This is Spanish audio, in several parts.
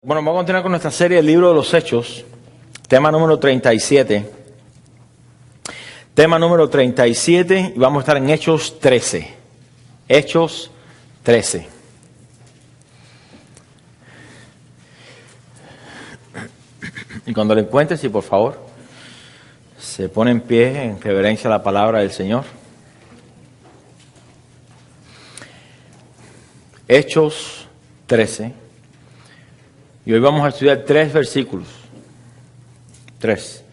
Bueno, vamos a continuar con nuestra serie El Libro de los Hechos, tema número 37. Tema número 37 y vamos a estar en Hechos 13. Hechos 13. Y cuando lo encuentres, si por favor, se pone en pie en reverencia a la palabra del Señor. Hechos 13. Y hoy vamos a estudiar 3 versículos. 3.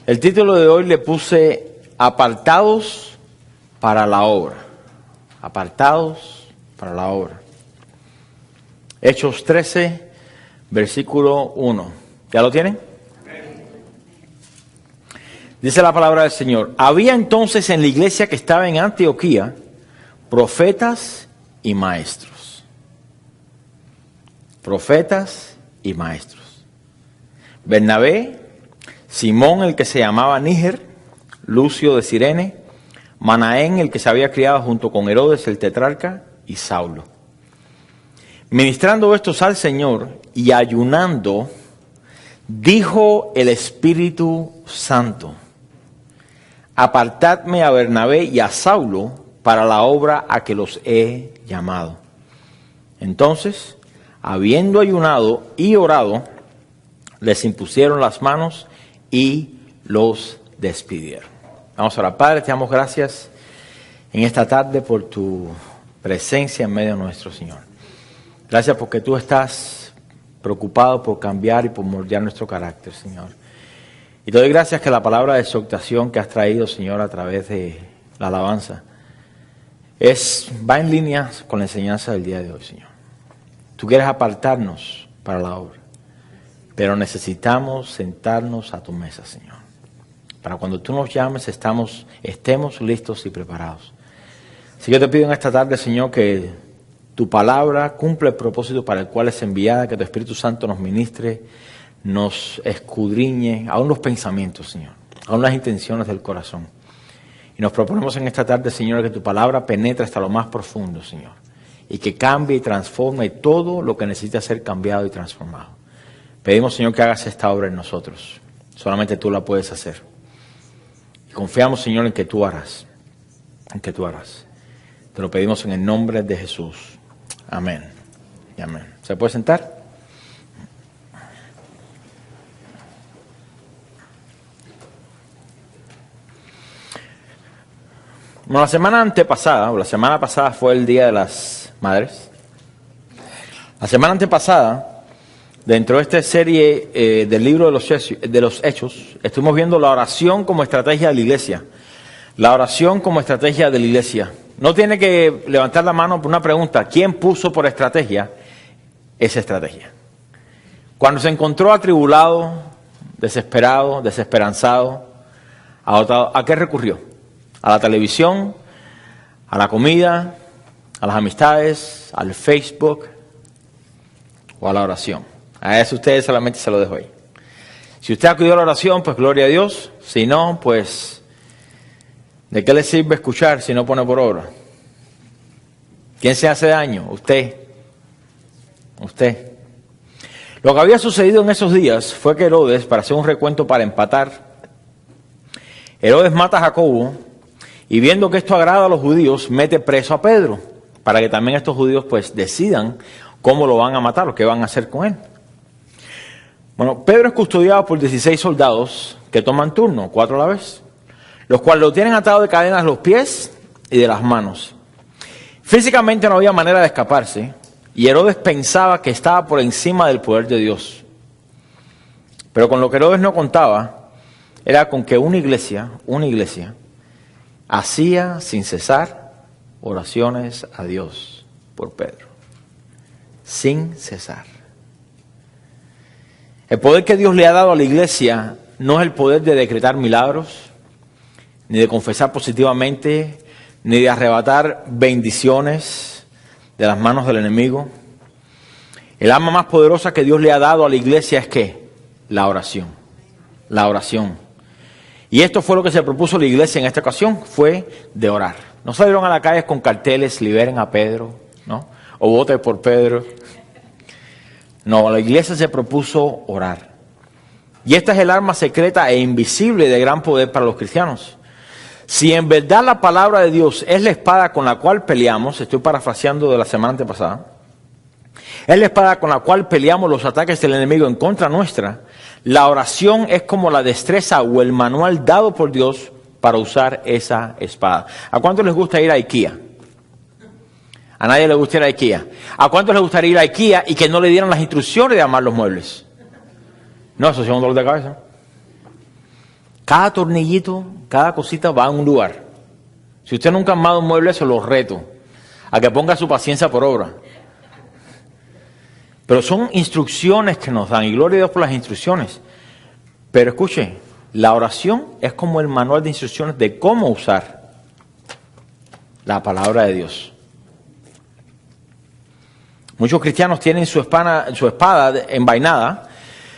El título de hoy le puse Apartados para la obra. Apartados para la obra. Hechos 13, versículo 1. ¿Ya lo tienen? Dice la palabra del Señor. Había entonces en la iglesia que estaba en Antioquía profetas y maestros. Profetas y maestros. Bernabé, Simón el que se llamaba Níger, Lucio de Cirene, Manaén el que se había criado junto con Herodes el tetrarca y Saulo. Ministrando estos al Señor y ayunando, dijo el Espíritu Santo: apartadme a Bernabé y a Saulo para la obra a que los he llamado. Entonces, habiendo ayunado y orado, les impusieron las manos y los despidieron. Vamos a orar. Padre, te damos gracias en esta tarde por tu presencia en medio nuestro, Señor. Gracias porque tú estás preocupado por cambiar y por moldear nuestro carácter, Señor. Y te doy gracias que la palabra de exhortación que has traído, Señor, a través de la alabanza, va en línea con la enseñanza del día de hoy, Señor. Tú quieres apartarnos para la obra, pero necesitamos sentarnos a tu mesa, Señor. Para cuando tú nos llames estemos listos y preparados. Así que te pido en esta tarde, Señor, que tu palabra cumpla el propósito para el cual es enviada, que tu Espíritu Santo nos ministre, nos escudriñe, aún los pensamientos, Señor, aún las intenciones del corazón. Y nos proponemos en esta tarde, Señor, que tu palabra penetre hasta lo más profundo, Señor, y que cambie y transforme todo lo que necesita ser cambiado y transformado. Pedimos, Señor, que hagas esta obra en nosotros. Solamente tú la puedes hacer. Y confiamos, Señor, en que tú harás. En que tú harás. Te lo pedimos en el nombre de Jesús. Amén. Y amén. ¿Se puede sentar? Bueno, la semana pasada fue el Día de las Madres. La semana antepasada, dentro de esta serie del libro de los Hechos, estuvimos viendo la oración como estrategia de la iglesia. La oración como estrategia de la iglesia. No tiene que levantar la mano por una pregunta. ¿Quién puso por estrategia esa estrategia? Cuando se encontró atribulado, desesperado, desesperanzado, agotado, ¿a qué recurrió? A la televisión, a la comida, a las amistades, al Facebook o a la oración. A eso ustedes solamente se lo dejo ahí. Si usted acudió a la oración, pues gloria a Dios. Si no, pues ¿de qué le sirve escuchar si no pone por obra? ¿Quién se hace daño? Usted. Usted. Lo que había sucedido en esos días fue que Herodes, para hacer un recuento para empatar, Herodes mata a Jacobo. Y viendo que esto agrada a los judíos, mete preso a Pedro, para que también estos judíos pues decidan cómo lo van a matar o qué van a hacer con él. Bueno, Pedro es custodiado por 16 soldados que toman turno, 4 a la vez, los cuales lo tienen atado de cadenas los pies y de las manos. Físicamente no había manera de escaparse, y Herodes pensaba que estaba por encima del poder de Dios. Pero con lo que Herodes no contaba, era con que una iglesia, hacía sin cesar oraciones a Dios por Pedro. Sin cesar. El poder que Dios le ha dado a la iglesia no es el poder de decretar milagros, ni de confesar positivamente, ni de arrebatar bendiciones de las manos del enemigo. El arma más poderosa que Dios le ha dado a la iglesia es ¿qué? La oración. La oración. Y esto fue lo que se propuso la iglesia en esta ocasión, fue de orar. No salieron a la calle con carteles, liberen a Pedro, ¿no? O voten por Pedro. No, la iglesia se propuso orar. Y esta es el arma secreta e invisible de gran poder para los cristianos. Si en verdad la palabra de Dios es la espada con la cual peleamos, estoy parafraseando de la semana antepasada, es la espada con la cual peleamos los ataques del enemigo en contra nuestra, la oración es como la destreza o el manual dado por Dios para usar esa espada. ¿A cuántos les gusta ir a IKEA? A nadie le gusta ir a IKEA. ¿A cuántos les gustaría ir a IKEA y que no le dieran las instrucciones de armar los muebles? No, eso es un dolor de cabeza. Cada tornillito, cada cosita va a un lugar. Si usted nunca ha armado un mueble, se lo reto a que ponga su paciencia por obra. Pero son instrucciones que nos dan, y gloria a Dios por las instrucciones. Pero escuche, la oración es como el manual de instrucciones de cómo usar la palabra de Dios. Muchos cristianos tienen su espada envainada,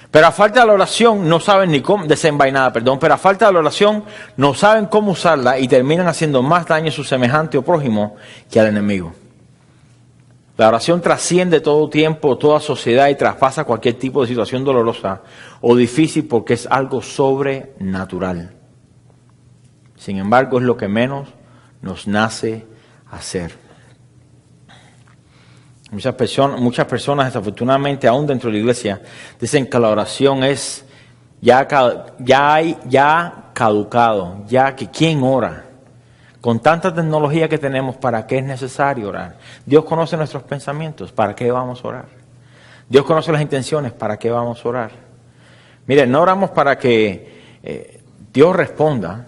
pero a falta de la oración no saben ni cómo, desenvainada, perdón, pero a falta de la oración no saben cómo usarla y terminan haciendo más daño a su semejante o prójimo que al enemigo. La oración trasciende todo tiempo, toda sociedad y traspasa cualquier tipo de situación dolorosa o difícil porque es algo sobrenatural. Sin embargo, es lo que menos nos nace hacer. Muchas personas desafortunadamente, aún dentro de la iglesia, dicen que la oración es ya caducado, ya que ¿quién ora? Con tanta tecnología que tenemos, ¿para qué es necesario orar? Dios conoce nuestros pensamientos, ¿para qué vamos a orar? Dios conoce las intenciones, ¿para qué vamos a orar? Miren, no oramos para que Dios responda,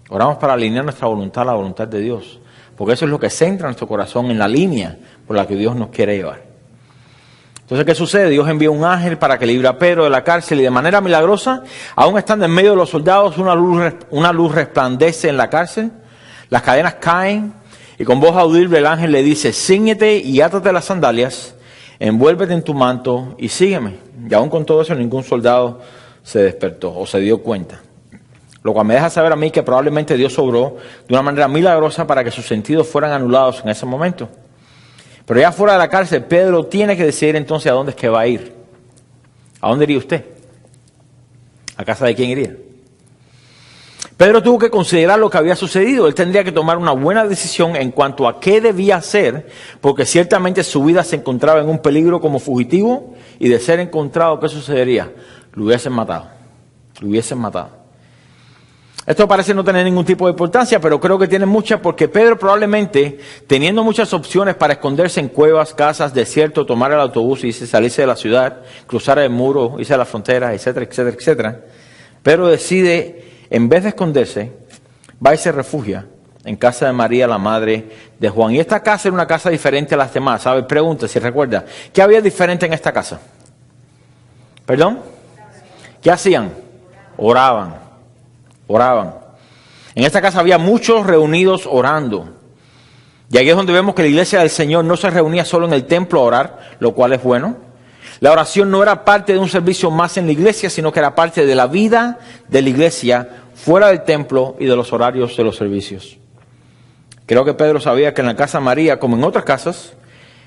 oramos para alinear nuestra voluntad a la voluntad de Dios, porque eso es lo que centra nuestro corazón en la línea por la que Dios nos quiere llevar. Entonces, ¿qué sucede? Dios envía un ángel para que libre a Pedro de la cárcel y de manera milagrosa, aún estando en medio de los soldados, una luz resplandece en la cárcel. Las cadenas caen y con voz audible el ángel le dice, cíñete y átate las sandalias, envuélvete en tu manto y sígueme. Y aún con todo eso ningún soldado se despertó o se dio cuenta. Lo cual me deja saber a mí que probablemente Dios obró de una manera milagrosa para que sus sentidos fueran anulados en ese momento. Pero ya fuera de la cárcel, Pedro tiene que decidir entonces a dónde es que va a ir. ¿A dónde iría usted? ¿A casa de quién iría? Pedro tuvo que considerar lo que había sucedido. Él tendría que tomar una buena decisión en cuanto a qué debía hacer, porque ciertamente su vida se encontraba en un peligro como fugitivo, y de ser encontrado, ¿qué sucedería? Lo hubiesen matado. Lo hubiesen matado. Esto parece no tener ningún tipo de importancia, pero creo que tiene mucha, porque Pedro probablemente, teniendo muchas opciones para esconderse en cuevas, casas, desiertos, tomar el autobús y salirse de la ciudad, cruzar el muro, irse a la frontera, etcétera, etcétera, etcétera, Pedro decide, en vez de esconderse, va y se refugia en casa de María, la madre de Juan. Y esta casa era una casa diferente a las demás. ¿Sabe? Pregunta, si recuerda, ¿qué había diferente en esta casa? ¿Perdón? ¿Qué hacían? Oraban. En esta casa había muchos reunidos orando. Y aquí es donde vemos que la iglesia del Señor no se reunía solo en el templo a orar, lo cual es bueno. La oración no era parte de un servicio más en la iglesia, sino que era parte de la vida de la iglesia fuera del templo y de los horarios de los servicios. Creo que Pedro sabía que en la casa de María, como en otras casas,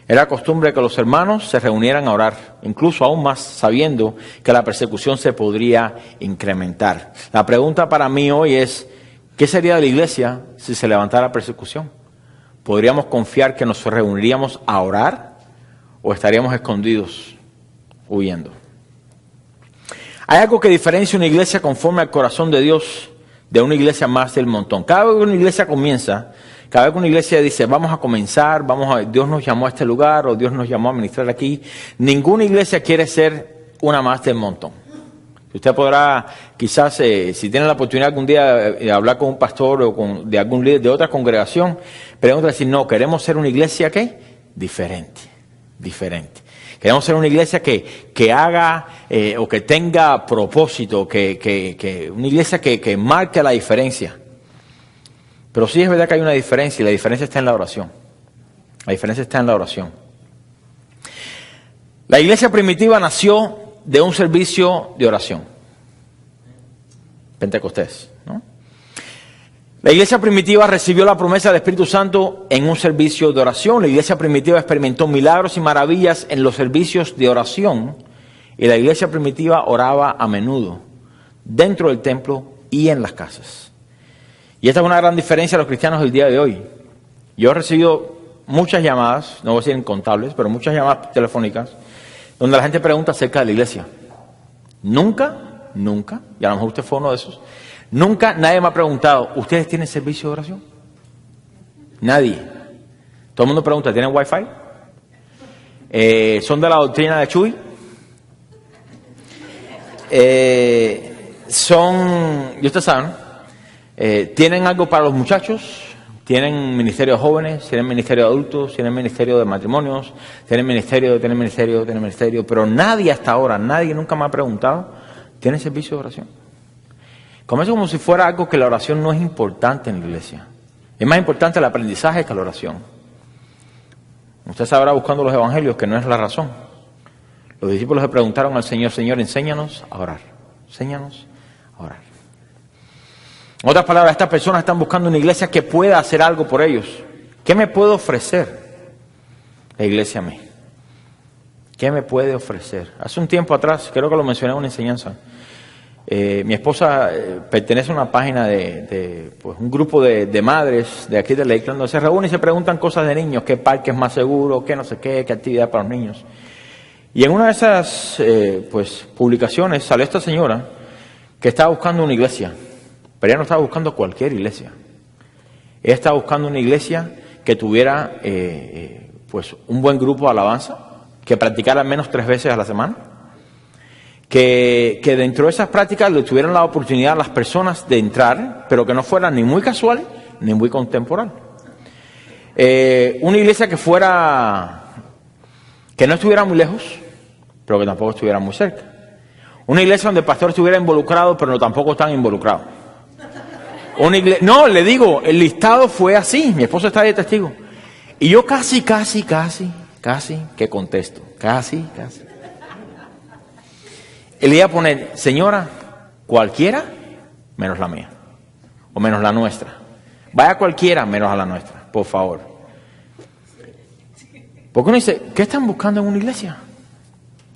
era costumbre que los hermanos se reunieran a orar, incluso aún más sabiendo que la persecución se podría incrementar. La pregunta para mí hoy es, ¿qué sería de la iglesia si se levantara persecución? ¿Podríamos confiar que nos reuniríamos a orar o estaríamos escondidos, huyendo? Hay algo que diferencia una iglesia conforme al corazón de Dios de una iglesia más del montón. Cada vez que una iglesia comienza, cada vez que una iglesia dice, vamos a comenzar, Dios nos llamó a este lugar o Dios nos llamó a ministrar aquí, ninguna iglesia quiere ser una más del montón. Usted podrá, quizás, si tiene la oportunidad algún día hablar con un pastor o de algún líder de otra congregación, pregunta decir, no, queremos ser una iglesia, ¿qué? Diferente. Queremos ser una iglesia que haga o que tenga propósito, que una iglesia que marque la diferencia. Pero sí es verdad que hay una diferencia, y la diferencia está en la oración. La iglesia primitiva nació de un servicio de oración. Pentecostés, ¿no? La iglesia primitiva recibió la promesa del Espíritu Santo en un servicio de oración. La iglesia primitiva experimentó milagros y maravillas en los servicios de oración. Y la iglesia primitiva oraba a menudo, dentro del templo y en las casas. Y esta es una gran diferencia a los cristianos del día de hoy. Yo he recibido muchas llamadas, no voy a decir incontables, pero muchas llamadas telefónicas, donde la gente pregunta acerca de la iglesia. Nunca, y a lo mejor usted fue uno de esos, nunca nadie me ha preguntado, ¿ustedes tienen servicio de oración? Nadie. Todo el mundo pregunta, ¿tienen wifi? ¿Son de la doctrina de Chuy? Y ustedes saben, ¿tienen algo para los muchachos? ¿Tienen ministerio de jóvenes? ¿Tienen ministerio de adultos? ¿Tienen ministerio de matrimonios? ¿Tienen ministerio? Pero nadie hasta ahora, nadie nunca me ha preguntado, ¿tienen servicio de oración? Como si fuera algo que la oración no es importante en la iglesia. Es más importante el aprendizaje que la oración. Usted sabrá buscando los evangelios que no es la razón. Los discípulos le preguntaron al Señor, Señor, enséñanos a orar. Enséñanos a orar. En otras palabras, estas personas están buscando una iglesia que pueda hacer algo por ellos. ¿Qué me puede ofrecer la iglesia a mí? ¿Qué me puede ofrecer? Hace un tiempo atrás, creo que lo mencioné en una enseñanza, mi esposa pertenece a una página pues un grupo de madres de aquí de Lakeland, donde se reúnen y se preguntan cosas de niños, qué parque es más seguro, qué no sé qué actividad para los niños. Y en una de esas pues publicaciones salió esta señora que estaba buscando una iglesia, pero ella no estaba buscando cualquier iglesia. Ella estaba buscando una iglesia que tuviera pues un buen grupo de alabanza, que practicara al menos 3 veces a la semana, que dentro de esas prácticas le tuvieran la oportunidad a las personas de entrar, pero que no fueran ni muy casuales ni muy contemporáneas. Una iglesia que no estuviera muy lejos, pero que tampoco estuviera muy cerca. Una iglesia donde el pastor estuviera involucrado, pero no tampoco tan involucrado. No, le digo, el listado fue así, mi esposo está de testigo. Y yo casi que contesto, casi. Él iba a poner, señora, cualquiera menos la mía, o menos la nuestra. Vaya cualquiera menos a la nuestra, por favor. Porque uno dice, ¿qué están buscando en una iglesia?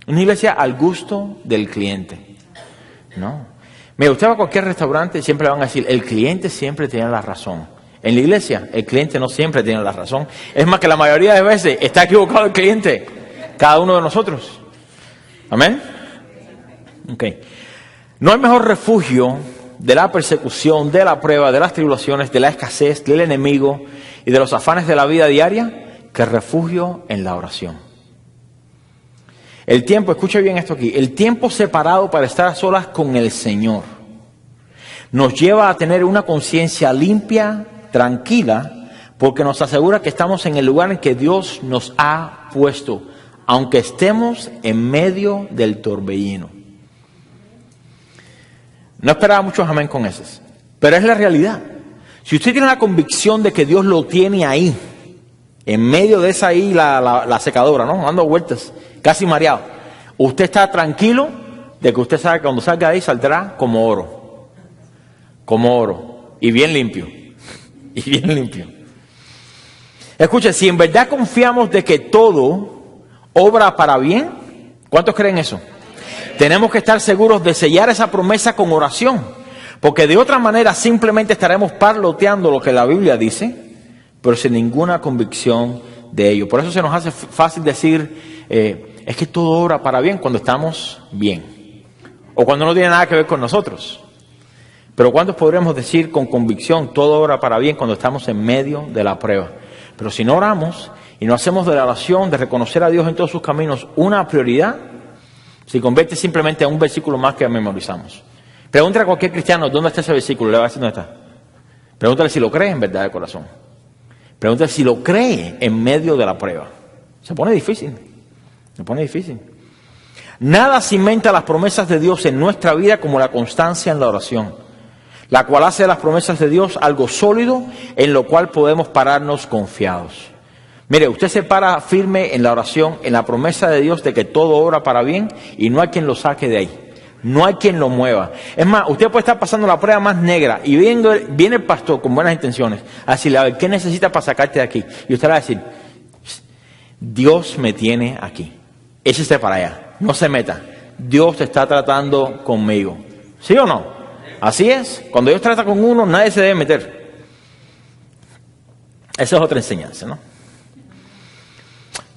Una iglesia al gusto del cliente. No. Mira, usted va a cualquier restaurante y siempre le van a decir, el cliente siempre tiene la razón. En la iglesia, el cliente no siempre tiene la razón. Es más que la mayoría de veces está equivocado el cliente. Cada uno de nosotros. ¿Amén? Ok. No hay mejor refugio de la persecución, de la prueba, de las tribulaciones, de la escasez, del enemigo y de los afanes de la vida diaria que refugio en la oración. El tiempo, escuche bien esto aquí, el tiempo separado para estar a solas con el Señor nos lleva a tener una conciencia limpia, tranquila, porque nos asegura que estamos en el lugar en que Dios nos ha puesto, aunque estemos en medio del torbellino. No esperaba muchos amén con esos, pero es la realidad. Si usted tiene la convicción de que Dios lo tiene ahí, en medio de esa ahí la secadora, ¿no? Dando vueltas, casi mareado. Usted está tranquilo de que usted sabe que cuando salga de ahí saldrá como oro. Como oro. Y bien limpio. Y bien limpio. Escuche, si en verdad confiamos de que todo obra para bien, ¿cuántos creen eso? Tenemos que estar seguros de sellar esa promesa con oración. Porque de otra manera simplemente estaremos parloteando lo que la Biblia dice, pero sin ninguna convicción de ello. Por eso se nos hace fácil decir, es que todo obra para bien cuando estamos bien. O cuando no tiene nada que ver con nosotros. Pero ¿cuántos podremos decir con convicción, todo obra para bien cuando estamos en medio de la prueba? Pero si no oramos y no hacemos de la oración, de reconocer a Dios en todos sus caminos, una prioridad, se convierte simplemente en un versículo más que memorizamos. Pregúntale a cualquier cristiano, ¿dónde está ese versículo? Le va a decir, ¿dónde está? Pregúntale si lo cree en verdad de corazón. Pregúntale si lo cree en medio de la prueba. Se pone difícil. Nada cimenta las promesas de Dios en nuestra vida como la constancia en la oración, la cual hace de las promesas de Dios algo sólido en lo cual podemos pararnos confiados. Mire, usted se para firme en la oración, en la promesa de Dios de que todo obra para bien y no hay quien lo saque de ahí. No hay quien lo mueva. Es más, usted puede estar pasando la prueba más negra y viene el pastor con buenas intenciones a decirle, a ver, ¿qué necesitas para sacarte de aquí? Y usted le va a decir, Dios me tiene aquí. Échese para allá. No se meta. Dios te está tratando conmigo. ¿Sí o no? Así es. Cuando Dios trata con uno, nadie se debe meter. Esa es otra enseñanza, ¿no?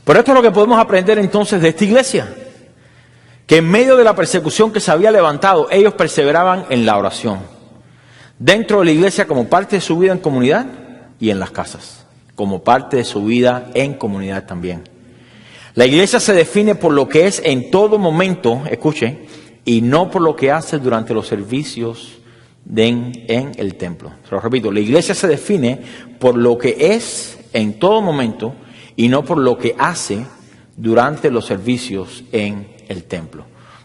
Pero esto es lo que podemos aprender entonces de esta iglesia. Que en medio de la persecución que se había levantado, ellos perseveraban en la oración. Dentro de la iglesia como parte de su vida en comunidad y en las casas. Como parte de su vida en comunidad también. La iglesia se define por lo que es en todo momento, escuche, y no por lo que hace durante los servicios en el templo. Se lo repito, la iglesia se define por lo que es en todo momento y no por lo que hace durante los servicios en el templo.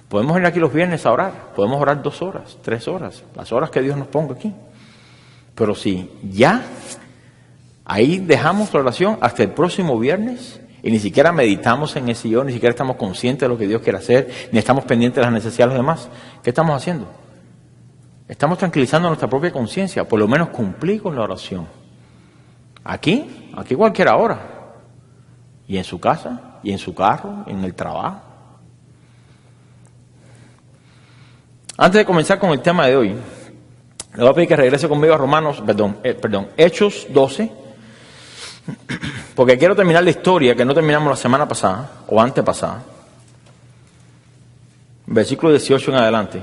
Podemos ir aquí los viernes a orar, podemos orar 2 horas, 3 horas, las horas que Dios nos ponga aquí. Pero si ya ahí dejamos la oración hasta el próximo viernes y ni siquiera meditamos en ese yo, ni siquiera estamos conscientes de lo que Dios quiere hacer, ni estamos pendientes de las necesidades de los demás, ¿qué estamos haciendo? Estamos tranquilizando nuestra propia conciencia, por lo menos cumplir con la oración. Aquí cualquier hora. Y en su casa, y en su carro, en el trabajo. Antes de comenzar con el tema de hoy, le voy a pedir que regrese conmigo a Hechos 12, porque quiero terminar la historia que no terminamos la semana pasada, o antepasada. Versículo 18 en adelante.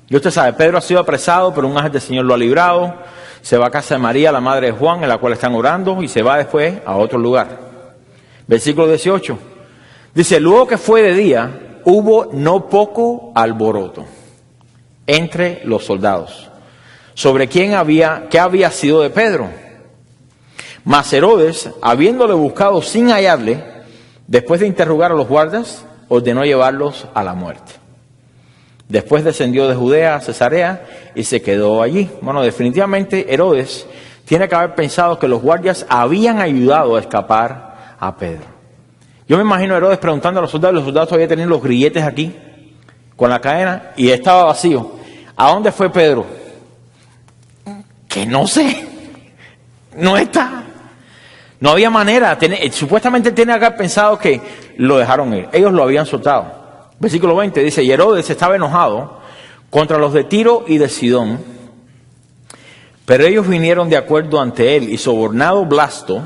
Y usted sabe, Pedro ha sido apresado, pero un ángel del Señor lo ha librado. Se va a casa de María, la madre de Juan, en la cual están orando, y se va después a otro lugar. Versículo 18. Dice, luego que fue de día, hubo no poco alboroto entre los soldados, sobre qué había sido de Pedro. Mas Herodes, habiéndole buscado sin hallarle, después de interrogar a los guardas, ordenó llevarlos a la muerte. Después descendió de Judea a Cesarea y se quedó allí. Bueno, definitivamente Herodes tiene que haber pensado que los guardias habían ayudado a escapar a Pedro. Yo me imagino a Herodes preguntando a los soldados todavía tenían los grilletes aquí, con la cadena, y estaba vacío. ¿A dónde fue Pedro? Que no sé, no está. No había manera, supuestamente tiene que haber pensado que lo dejaron ir, ellos lo habían soltado. Versículo 20 dice, y Herodes estaba enojado contra los de Tiro y de Sidón, pero ellos vinieron de acuerdo ante él, y sobornado Blasto,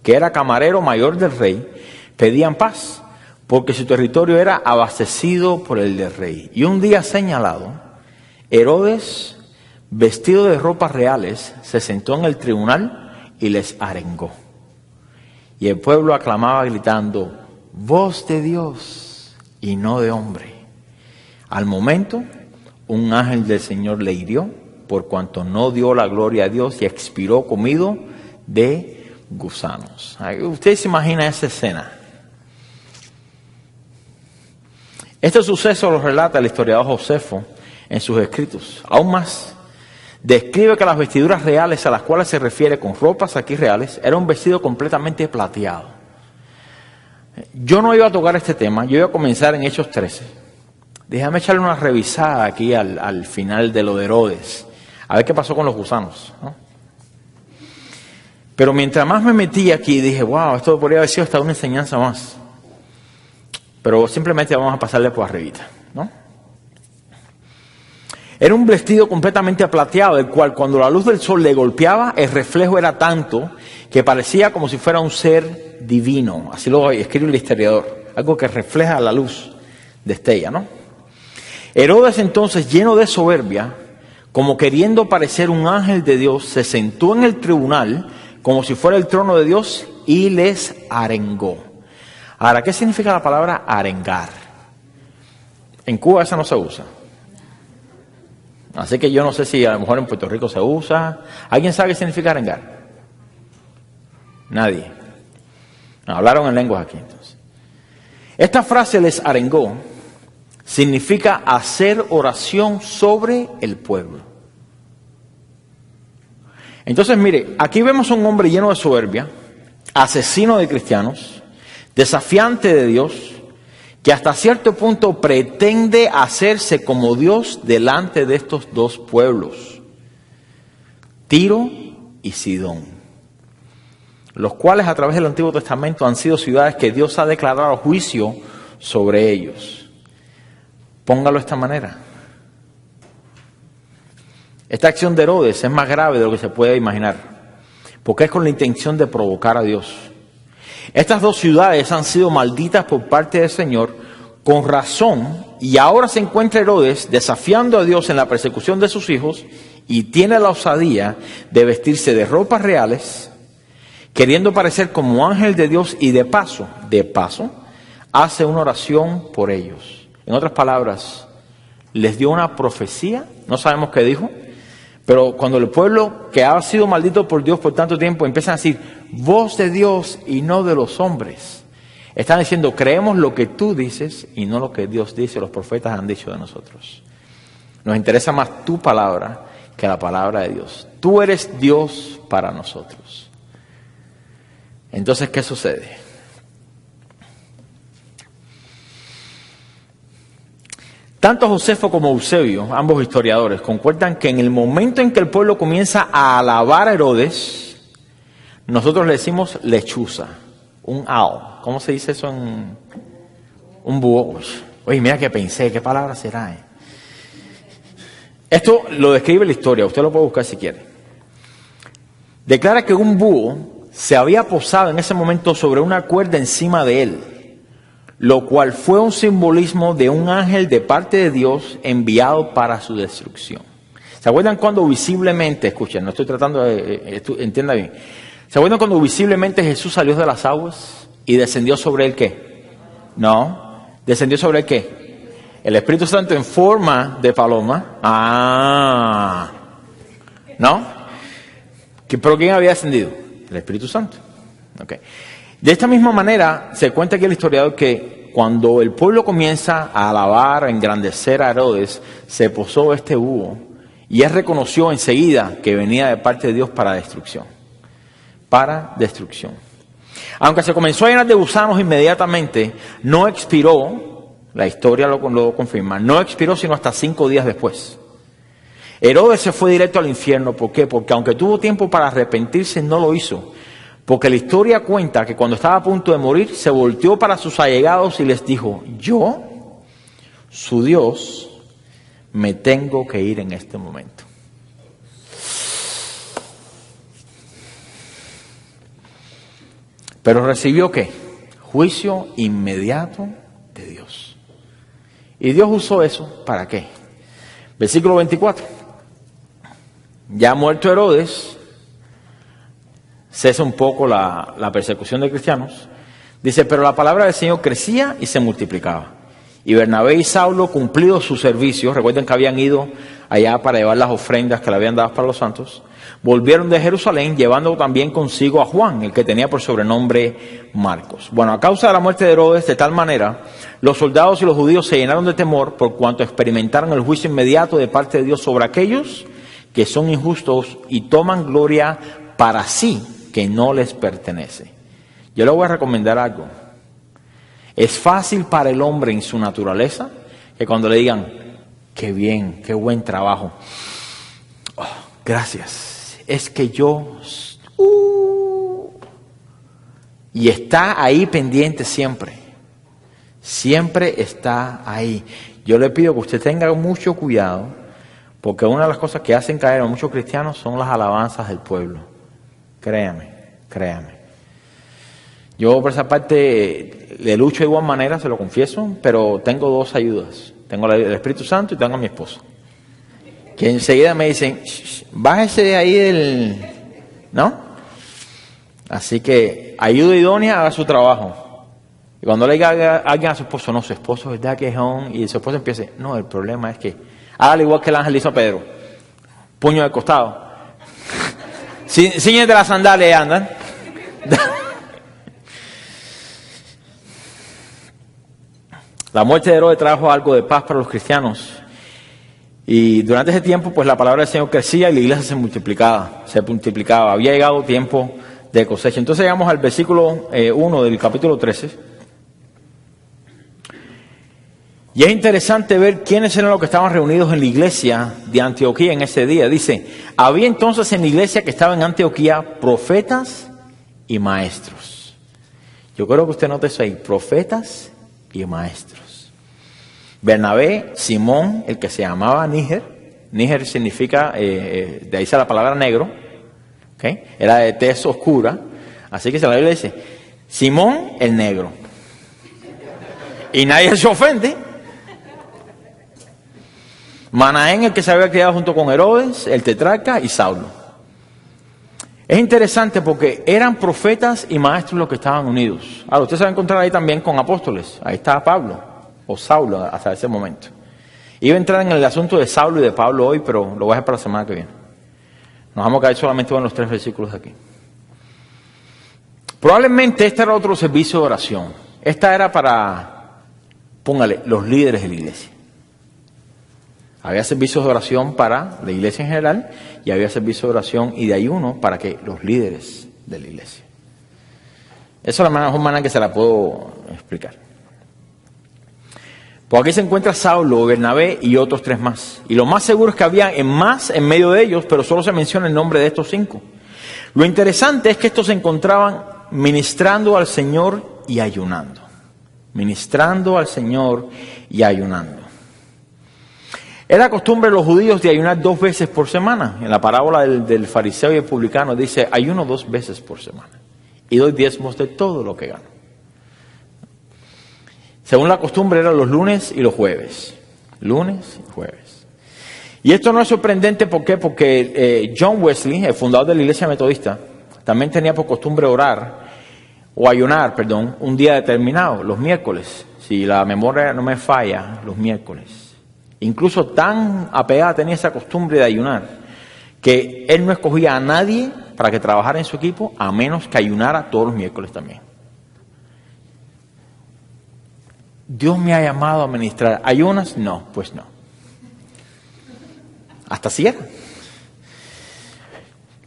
que era camarero mayor del rey, pedían paz, porque su territorio era abastecido por el del rey. Y un día señalado, Herodes, vestido de ropas reales, se sentó en el tribunal y les arengó. Y el pueblo aclamaba gritando, voz de Dios y no de hombre. Al momento, un ángel del Señor le hirió, por cuanto no dio la gloria a Dios, y expiró comido de gusanos. Usted se imagina esa escena. Este suceso lo relata el historiador Josefo en sus escritos. Aún más, describe que las vestiduras reales a las cuales se refiere con ropas aquí reales era un vestido completamente plateado. Yo no iba a tocar este tema, yo iba a comenzar en Hechos 13. Déjame echarle una revisada aquí al final de lo de Herodes, a ver qué pasó con los gusanos, ¿no? Pero mientras más me metí aquí, dije, wow, esto podría haber sido hasta una enseñanza más. Pero simplemente vamos a pasarle por arribita, ¿no? Era un vestido completamente plateado, el cual cuando la luz del sol le golpeaba, el reflejo era tanto que parecía como si fuera un ser divino. Así lo escribe el historiador, algo que refleja la luz, destella, ¿no? Herodes entonces, lleno de soberbia, como queriendo parecer un ángel de Dios, se sentó en el tribunal como si fuera el trono de Dios y les arengó. Ahora, ¿qué significa la palabra arengar? En Cuba esa no se usa. Así que yo no sé si a lo mejor en Puerto Rico se usa. ¿Alguien sabe qué significa arengar? Nadie. No, hablaron en lenguas aquí entonces. Esta frase les arengó significa hacer oración sobre el pueblo. Entonces mire, aquí vemos a un hombre lleno de soberbia, asesino de cristianos, desafiante de Dios, que hasta cierto punto pretende hacerse como Dios delante de estos dos pueblos, Tiro y Sidón, los cuales a través del Antiguo Testamento han sido ciudades que Dios ha declarado juicio sobre ellos. Póngalo de esta manera. Esta acción de Herodes es más grave de lo que se puede imaginar, porque es con la intención de provocar a Dios. Estas dos ciudades han sido malditas por parte del Señor con razón, y ahora se encuentra Herodes desafiando a Dios en la persecución de sus hijos y tiene la osadía de vestirse de ropas reales, queriendo parecer como ángel de Dios y de paso, hace una oración por ellos. En otras palabras, les dio una profecía, no sabemos qué dijo, pero cuando el pueblo que ha sido maldito por Dios por tanto tiempo empiezan a decir, voz de Dios y no de los hombres, están diciendo, creemos lo que tú dices y no lo que Dios dice, los profetas han dicho de nosotros. Nos interesa más tu palabra que la palabra de Dios. Tú eres Dios para nosotros. Entonces, ¿qué sucede? Tanto Josefo como Eusebio, ambos historiadores, concuerdan que en el momento en que el pueblo comienza a alabar a Herodes, nosotros le decimos lechuza, un owl. ¿Cómo se dice eso en un búho? Oye, mira que pensé, ¿qué palabra será? Esto lo describe la historia, usted lo puede buscar si quiere. Declara que un búho se había posado en ese momento sobre una cuerda encima de él, lo cual fue un simbolismo de un ángel de parte de Dios enviado para su destrucción. ¿Se acuerdan cuando visiblemente, escuchen, no estoy tratando de, entienda bien, ¿se acuerdan cuando visiblemente Jesús salió de las aguas y descendió sobre él qué? No, descendió sobre él qué? El Espíritu Santo en forma de paloma. ¿No? ¿Pero quién había descendido? El Espíritu Santo. Okay. De esta misma manera, se cuenta aquí el historiador que cuando el pueblo comienza a alabar, a engrandecer a Herodes, se posó este búho y él reconoció enseguida que venía de parte de Dios para destrucción. Para destrucción. Aunque se comenzó a llenar de gusanos inmediatamente, no expiró, la historia lo confirma, no expiró sino hasta 5 días después. Herodes se fue directo al infierno. ¿Por qué? Porque aunque tuvo tiempo para arrepentirse, no lo hizo. Porque la historia cuenta que cuando estaba a punto de morir, se volteó para sus allegados y les dijo, yo, su Dios, me tengo que ir en este momento. Pero recibió ¿qué? Juicio inmediato de Dios. Y Dios usó eso, ¿para qué? Versículo 24. Ya muerto Herodes, cesa un poco la persecución de cristianos. Dice, pero la palabra del Señor crecía y se multiplicaba. Y Bernabé y Saulo, cumplido su servicio, recuerden que habían ido allá para llevar las ofrendas que le habían dado para los santos, volvieron de Jerusalén llevando también consigo a Juan, el que tenía por sobrenombre Marcos. Bueno, a causa de la muerte de Herodes, de tal manera, los soldados y los judíos se llenaron de temor por cuanto experimentaron el juicio inmediato de parte de Dios sobre aquellos que son injustos y toman gloria para sí, que no les pertenece. Yo le voy a recomendar algo. Es fácil para el hombre en su naturaleza que cuando le digan, qué bien, qué buen trabajo, oh, gracias, es que yo, y está ahí pendiente siempre está ahí. Yo le pido que usted tenga mucho cuidado, porque una de las cosas que hacen caer a muchos cristianos son las alabanzas del pueblo. Créame. Yo por esa parte le lucho de igual manera, se lo confieso, pero tengo 2 ayudas. Tengo el Espíritu Santo y tengo a mi esposa. Que enseguida me dicen, bájese de ahí ¿no? Así que ayuda idónea, haga su trabajo. Y cuando le diga a alguien a su esposo, no, su esposo es de aquejón, y su esposo empieza, no, el problema es que, hágale igual que el ángel hizo a Pedro. Puño de costado. Ciñete la sandalia y andan. La muerte de Herodes trajo algo de paz para los cristianos. Y durante ese tiempo, pues la palabra del Señor crecía y la iglesia se multiplicaba. Había llegado tiempo de cosecha. Entonces llegamos al versículo 1 del capítulo 13. Y es interesante ver quiénes eran los que estaban reunidos en la iglesia de Antioquía en ese día. Dice, había entonces en la iglesia que estaba en Antioquía profetas y maestros. Yo creo que usted note eso ahí, profetas y maestros. Bernabé, Simón, el que se llamaba Níger. Níger significa, de ahí sale la palabra negro, ¿okay? Era de tez oscura. Así que la Biblia dice, Simón el negro. Y nadie se ofende. Manaén, el que se había criado junto con Herodes, el tetrarca, y Saulo. Es interesante porque eran profetas y maestros los que estaban unidos. Ahora, usted se va a encontrar ahí también con apóstoles. Ahí está Pablo, o Saulo hasta ese momento. Iba a entrar en el asunto de Saulo y de Pablo hoy, pero lo voy a dejar para la semana que viene. Nos vamos a caer solamente en los 3 versículos de aquí. Probablemente este era otro servicio de oración. Esta era para, póngale, los líderes de la iglesia. Había servicios de oración para la iglesia en general y había servicios de oración y de ayuno para que los líderes de la iglesia. Esa es la mejor manera que se la puedo explicar. Pues aquí se encuentra Saulo, Bernabé y otros 3 más. Y lo más seguro es que había más en medio de ellos, pero solo se menciona el nombre de estos 5. Lo interesante es que estos se encontraban ministrando al Señor y ayunando. Ministrando al Señor y ayunando. Era costumbre de los judíos de ayunar 2 veces por semana. En la parábola del fariseo y el publicano dice, ayuno 2 veces por semana. Y doy diezmos de todo lo que gano. Según la costumbre eran los lunes y los jueves. Lunes y jueves. Y esto no es sorprendente, ¿por qué? Porque John Wesley, el fundador de la iglesia metodista, también tenía por costumbre ayunar, un día determinado, los miércoles. Si la memoria no me falla, los miércoles. Incluso tan apegada tenía esa costumbre de ayunar, que él no escogía a nadie para que trabajara en su equipo, a menos que ayunara todos los miércoles también. Dios me ha llamado a ministrar. ¿Ayunas? No, pues no. Hasta así era.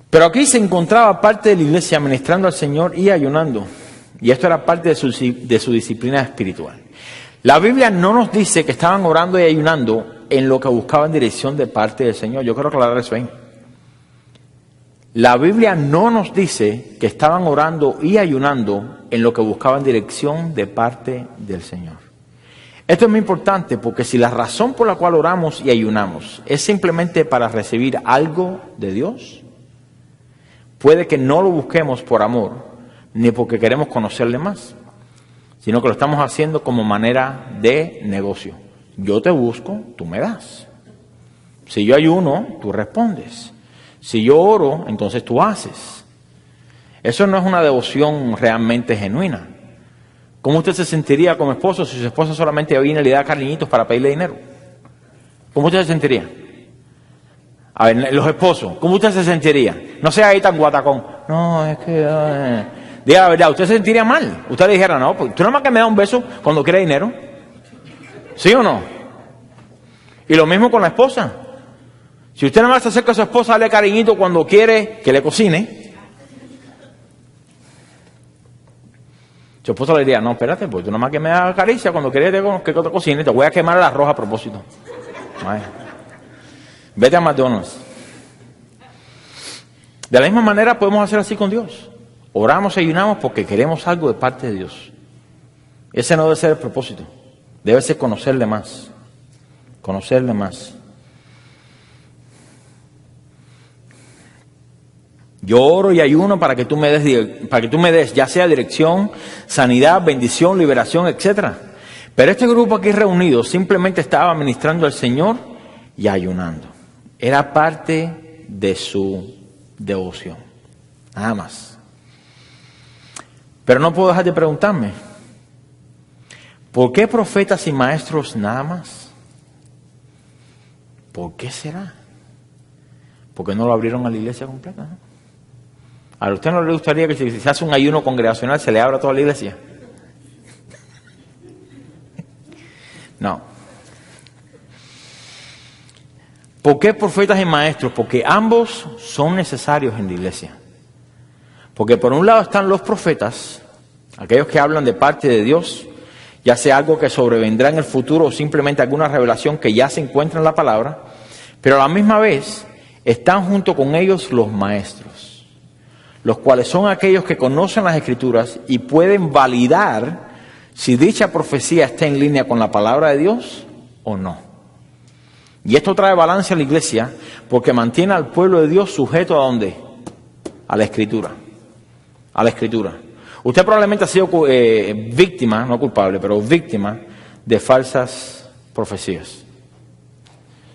Pero aquí se encontraba parte de la iglesia ministrando al Señor y ayunando. Y esto era parte de su disciplina espiritual. La Biblia no nos dice que estaban orando y ayunando en lo que buscaban dirección de parte del Señor. Yo quiero aclarar eso ahí. La Biblia no nos dice que estaban orando y ayunando en lo que buscaban dirección de parte del Señor. Esto es muy importante porque si la razón por la cual oramos y ayunamos es simplemente para recibir algo de Dios, puede que no lo busquemos por amor ni porque queremos conocerle más, sino que lo estamos haciendo como manera de negocio. Yo te busco, tú me das. Si yo ayuno, tú respondes. Si yo oro, entonces tú haces. Eso no es una devoción realmente genuina. ¿Cómo usted se sentiría como esposo si su esposa solamente viene y le da cariñitos para pedirle dinero? ¿Cómo usted se sentiría? A ver, los esposos, ¿cómo usted se sentiría? No sea ahí tan guatacón. No, es que... Diga la verdad, ¿usted se sentiría mal? Usted le dijera, no, pues tú nomás que me da un beso cuando quiere dinero. ¿Sí o no? Y lo mismo con la esposa. Si usted nomás se acerca a su esposa, dale cariñito cuando quiere que le cocine. Su esposa le diría, no, espérate, pues tú nomás que me da caricia cuando quieres que te cocine, te voy a quemar el arroz a propósito. Ay. Vete a McDonald's. De la misma manera podemos hacer así con Dios. Oramos y ayunamos porque queremos algo de parte de Dios. Ese no debe ser el propósito. Debe ser conocerle más. Conocerle más. Yo oro y ayuno para que tú me des, ya sea dirección, sanidad, bendición, liberación, etcétera. Pero este grupo aquí reunido simplemente estaba ministrando al Señor y ayunando. Era parte de su devoción. Nada más. Pero no puedo dejar de preguntarme, ¿por qué profetas y maestros nada más? ¿Por qué será? ¿Por qué no lo abrieron a la iglesia completa? ¿No? ¿A usted no le gustaría que si se hace un ayuno congregacional se le abra a toda la iglesia? No. ¿Por qué profetas y maestros? Porque ambos son necesarios en la iglesia. Porque por un lado están los profetas, aquellos que hablan de parte de Dios, ya sea algo que sobrevendrá en el futuro o simplemente alguna revelación que ya se encuentra en la palabra, pero a la misma vez están junto con ellos los maestros, los cuales son aquellos que conocen las Escrituras y pueden validar si dicha profecía está en línea con la palabra de Dios o no. Y esto trae balance a la iglesia porque mantiene al pueblo de Dios sujeto ¿a dónde? A la Escritura. A la Escritura. Usted probablemente ha sido víctima, no culpable, pero víctima de falsas profecías.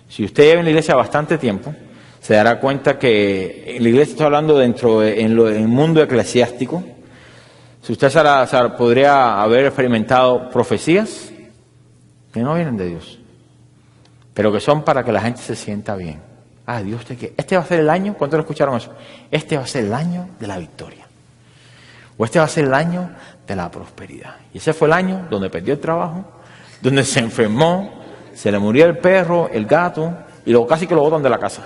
Si usted lleva en la iglesia bastante tiempo, se dará cuenta que en la iglesia está hablando en el mundo eclesiástico. Si usted podría haber experimentado profecías que no vienen de Dios, pero que son para que la gente se sienta bien. Ah, Dios, este va a ser el año, ¿cuántos lo escucharon eso? Este va a ser el año de la victoria. O este va a ser el año de la prosperidad. Y ese fue el año donde perdió el trabajo, donde se enfermó, se le murió el perro, el gato, y luego casi que lo botan de la casa.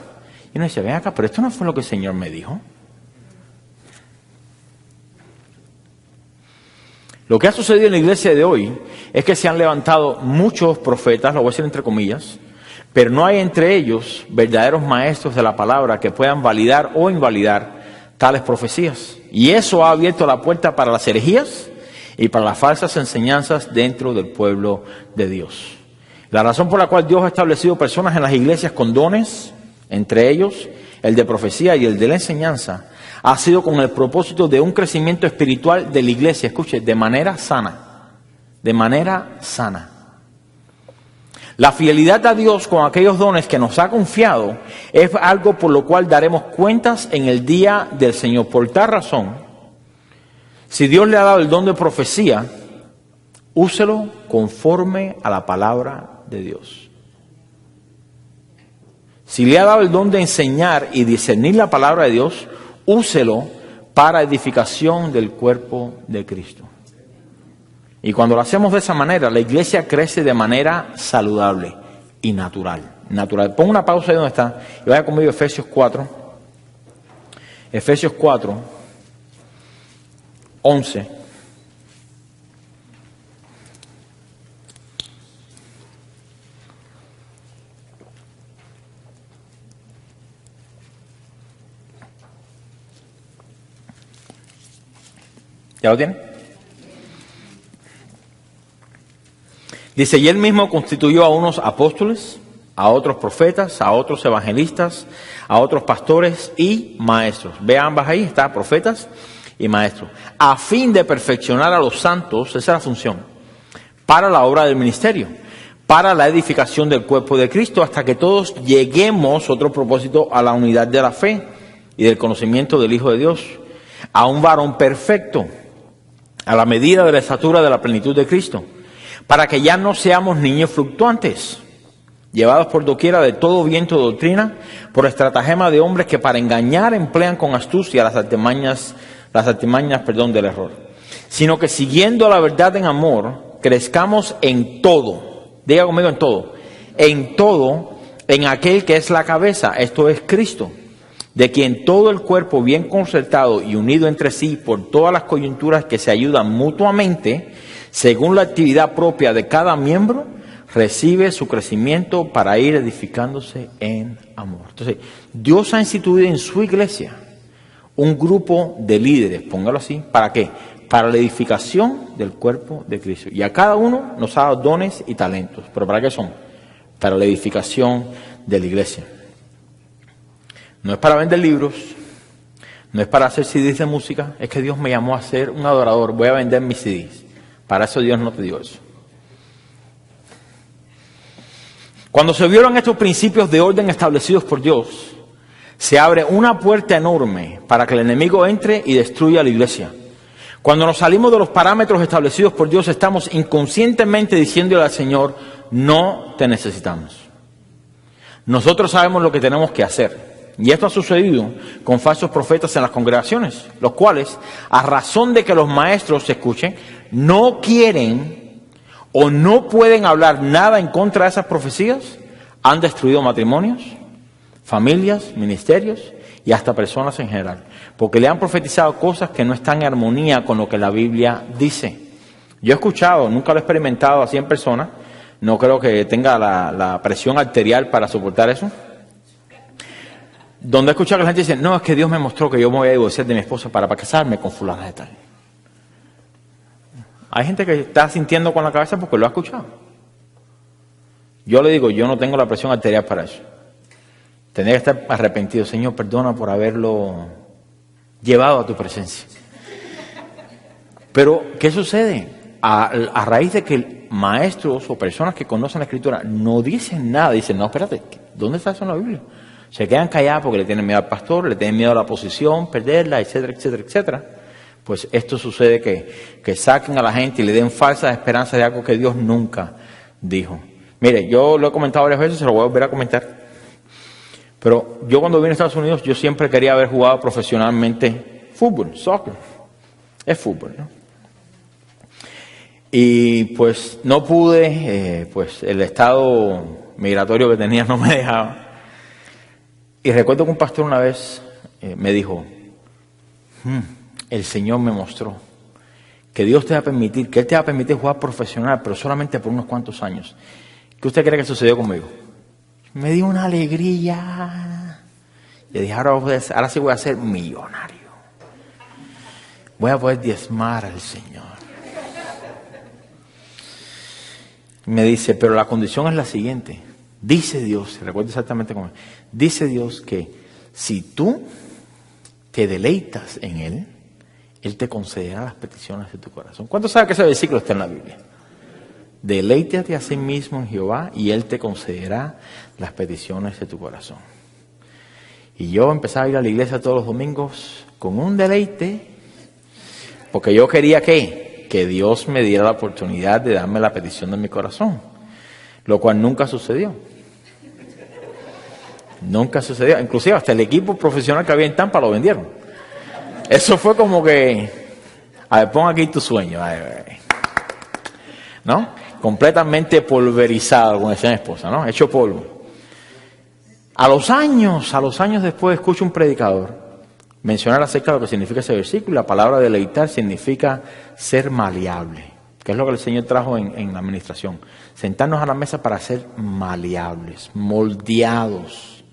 Y uno dice, ven acá, pero esto no fue lo que el Señor me dijo. Lo que ha sucedido en la iglesia de hoy es que se han levantado muchos profetas, lo voy a decir entre comillas, pero no hay entre ellos verdaderos maestros de la palabra que puedan validar o invalidar tales profecías. Y eso ha abierto la puerta para las herejías y para las falsas enseñanzas dentro del pueblo de Dios. La razón por la cual Dios ha establecido personas en las iglesias con dones, entre ellos el de profecía y el de la enseñanza, ha sido con el propósito de un crecimiento espiritual de la iglesia, escuche, de manera sana, de manera sana. La fidelidad a Dios con aquellos dones que nos ha confiado es algo por lo cual daremos cuentas en el día del Señor. Por tal razón, si Dios le ha dado el don de profecía, úselo conforme a la palabra de Dios. Si le ha dado el don de enseñar y discernir la palabra de Dios, úselo para edificación del cuerpo de Cristo. Y cuando lo hacemos de esa manera, la iglesia crece de manera saludable y natural. Ponga una pausa ahí donde está y vaya conmigo a Efesios 4. Efesios 4, 11. ¿Ya lo tiene? Dice, y él mismo constituyó a unos apóstoles, a otros profetas, a otros evangelistas, a otros pastores y maestros. Ve ambas ahí, está profetas y maestros. A fin de perfeccionar a los santos, esa es la función, para la obra del ministerio, para la edificación del cuerpo de Cristo, hasta que todos lleguemos, otro propósito, a la unidad de la fe y del conocimiento del Hijo de Dios, a un varón perfecto, a la medida de la estatura de la plenitud de Cristo, para que ya no seamos niños fluctuantes, llevados por doquiera de todo viento de doctrina, por estratagema de hombres que para engañar emplean con astucia las artimañas del error, sino que siguiendo la verdad en amor, crezcamos en todo, diga conmigo en todo, en aquel que es la cabeza, esto es Cristo, de quien todo el cuerpo bien concertado y unido entre sí por todas las coyunturas que se ayudan mutuamente, según la actividad propia de cada miembro, recibe su crecimiento para ir edificándose en amor. Entonces, Dios ha instituido en su iglesia un grupo de líderes, póngalo así, ¿para qué? Para la edificación del cuerpo de Cristo. Y a cada uno nos ha dado dones y talentos. ¿Pero para qué son? Para la edificación de la iglesia. No es para vender libros, no es para hacer CDs de música, es que Dios me llamó a ser un adorador, voy a vender mis CDs. Para eso Dios no te dio eso. Cuando se violan estos principios de orden establecidos por Dios, se abre una puerta enorme para que el enemigo entre y destruya la iglesia. Cuando nos salimos de los parámetros establecidos por Dios, estamos inconscientemente diciéndole al Señor, no te necesitamos. Nosotros sabemos lo que tenemos que hacer. Y esto ha sucedido con falsos profetas en las congregaciones, los cuales, a razón de que los maestros, se escuchen, no quieren o no pueden hablar nada en contra de esas profecías, han destruido matrimonios, familias, ministerios y hasta personas en general, porque le han profetizado cosas que no están en armonía con lo que la Biblia dice. Yo he escuchado, nunca lo he experimentado así en persona, no creo que tenga la presión arterial para soportar eso. Donde he escuchado que la gente dice, no, es que Dios me mostró que yo me voy a divorciar de mi esposa para casarme con fulana de tal. Hay gente que está sintiendo con la cabeza porque lo ha escuchado. Yo le digo, yo no tengo la presión arterial para eso. Tendría que estar arrepentido. Señor, perdona por haberlo llevado a tu presencia. Pero, ¿qué sucede? A raíz de que maestros o personas que conocen la Escritura no dicen nada, dicen, no, espérate, ¿dónde está eso en la Biblia? Se quedan callados porque le tienen miedo al pastor, le tienen miedo a la posición, perderla, etcétera, etcétera, etcétera. Pues esto sucede que saquen a la gente y le den falsas esperanzas de algo que Dios nunca dijo. Mire, yo lo he comentado varias veces, se lo voy a volver a comentar. Pero yo cuando vine a Estados Unidos, yo siempre quería haber jugado profesionalmente fútbol, soccer. Es fútbol, ¿no? Y pues no pude, pues el estado migratorio que tenía no me dejaba. Y recuerdo que un pastor una vez me dijo, el Señor me mostró que Dios te va a permitir, que Él te va a permitir jugar profesional, pero solamente por unos cuantos años. ¿Qué usted cree que sucedió conmigo? Me dio una alegría. Y dije, ahora sí voy a ser millonario. Voy a poder diezmar al Señor. Me dice, pero la condición es la siguiente. Dice Dios, recuerdo exactamente cómo es. Dice Dios que si tú te deleitas en Él, Él te concederá las peticiones de tu corazón. ¿Cuántos saben que ese versículo está en la Biblia? Deleítate a sí mismo en Jehová y Él te concederá las peticiones de tu corazón. Y yo empezaba a ir a la iglesia todos los domingos con un deleite, porque yo quería que Dios me diera la oportunidad de darme la petición de mi corazón, lo cual nunca sucedió. Nunca sucedió. Inclusive hasta el equipo profesional que había en Tampa lo vendieron. Eso fue como que, a ver, pon aquí tu sueño. A ver. ¿No? Completamente pulverizado, como decía mi esposa, ¿no? Hecho polvo. A los años después escucho un predicador mencionar acerca de lo que significa ese versículo, y la palabra deleitar significa ser maleable, que es lo que el Señor trajo en la administración. Sentarnos a la mesa para ser maleables, moldeados.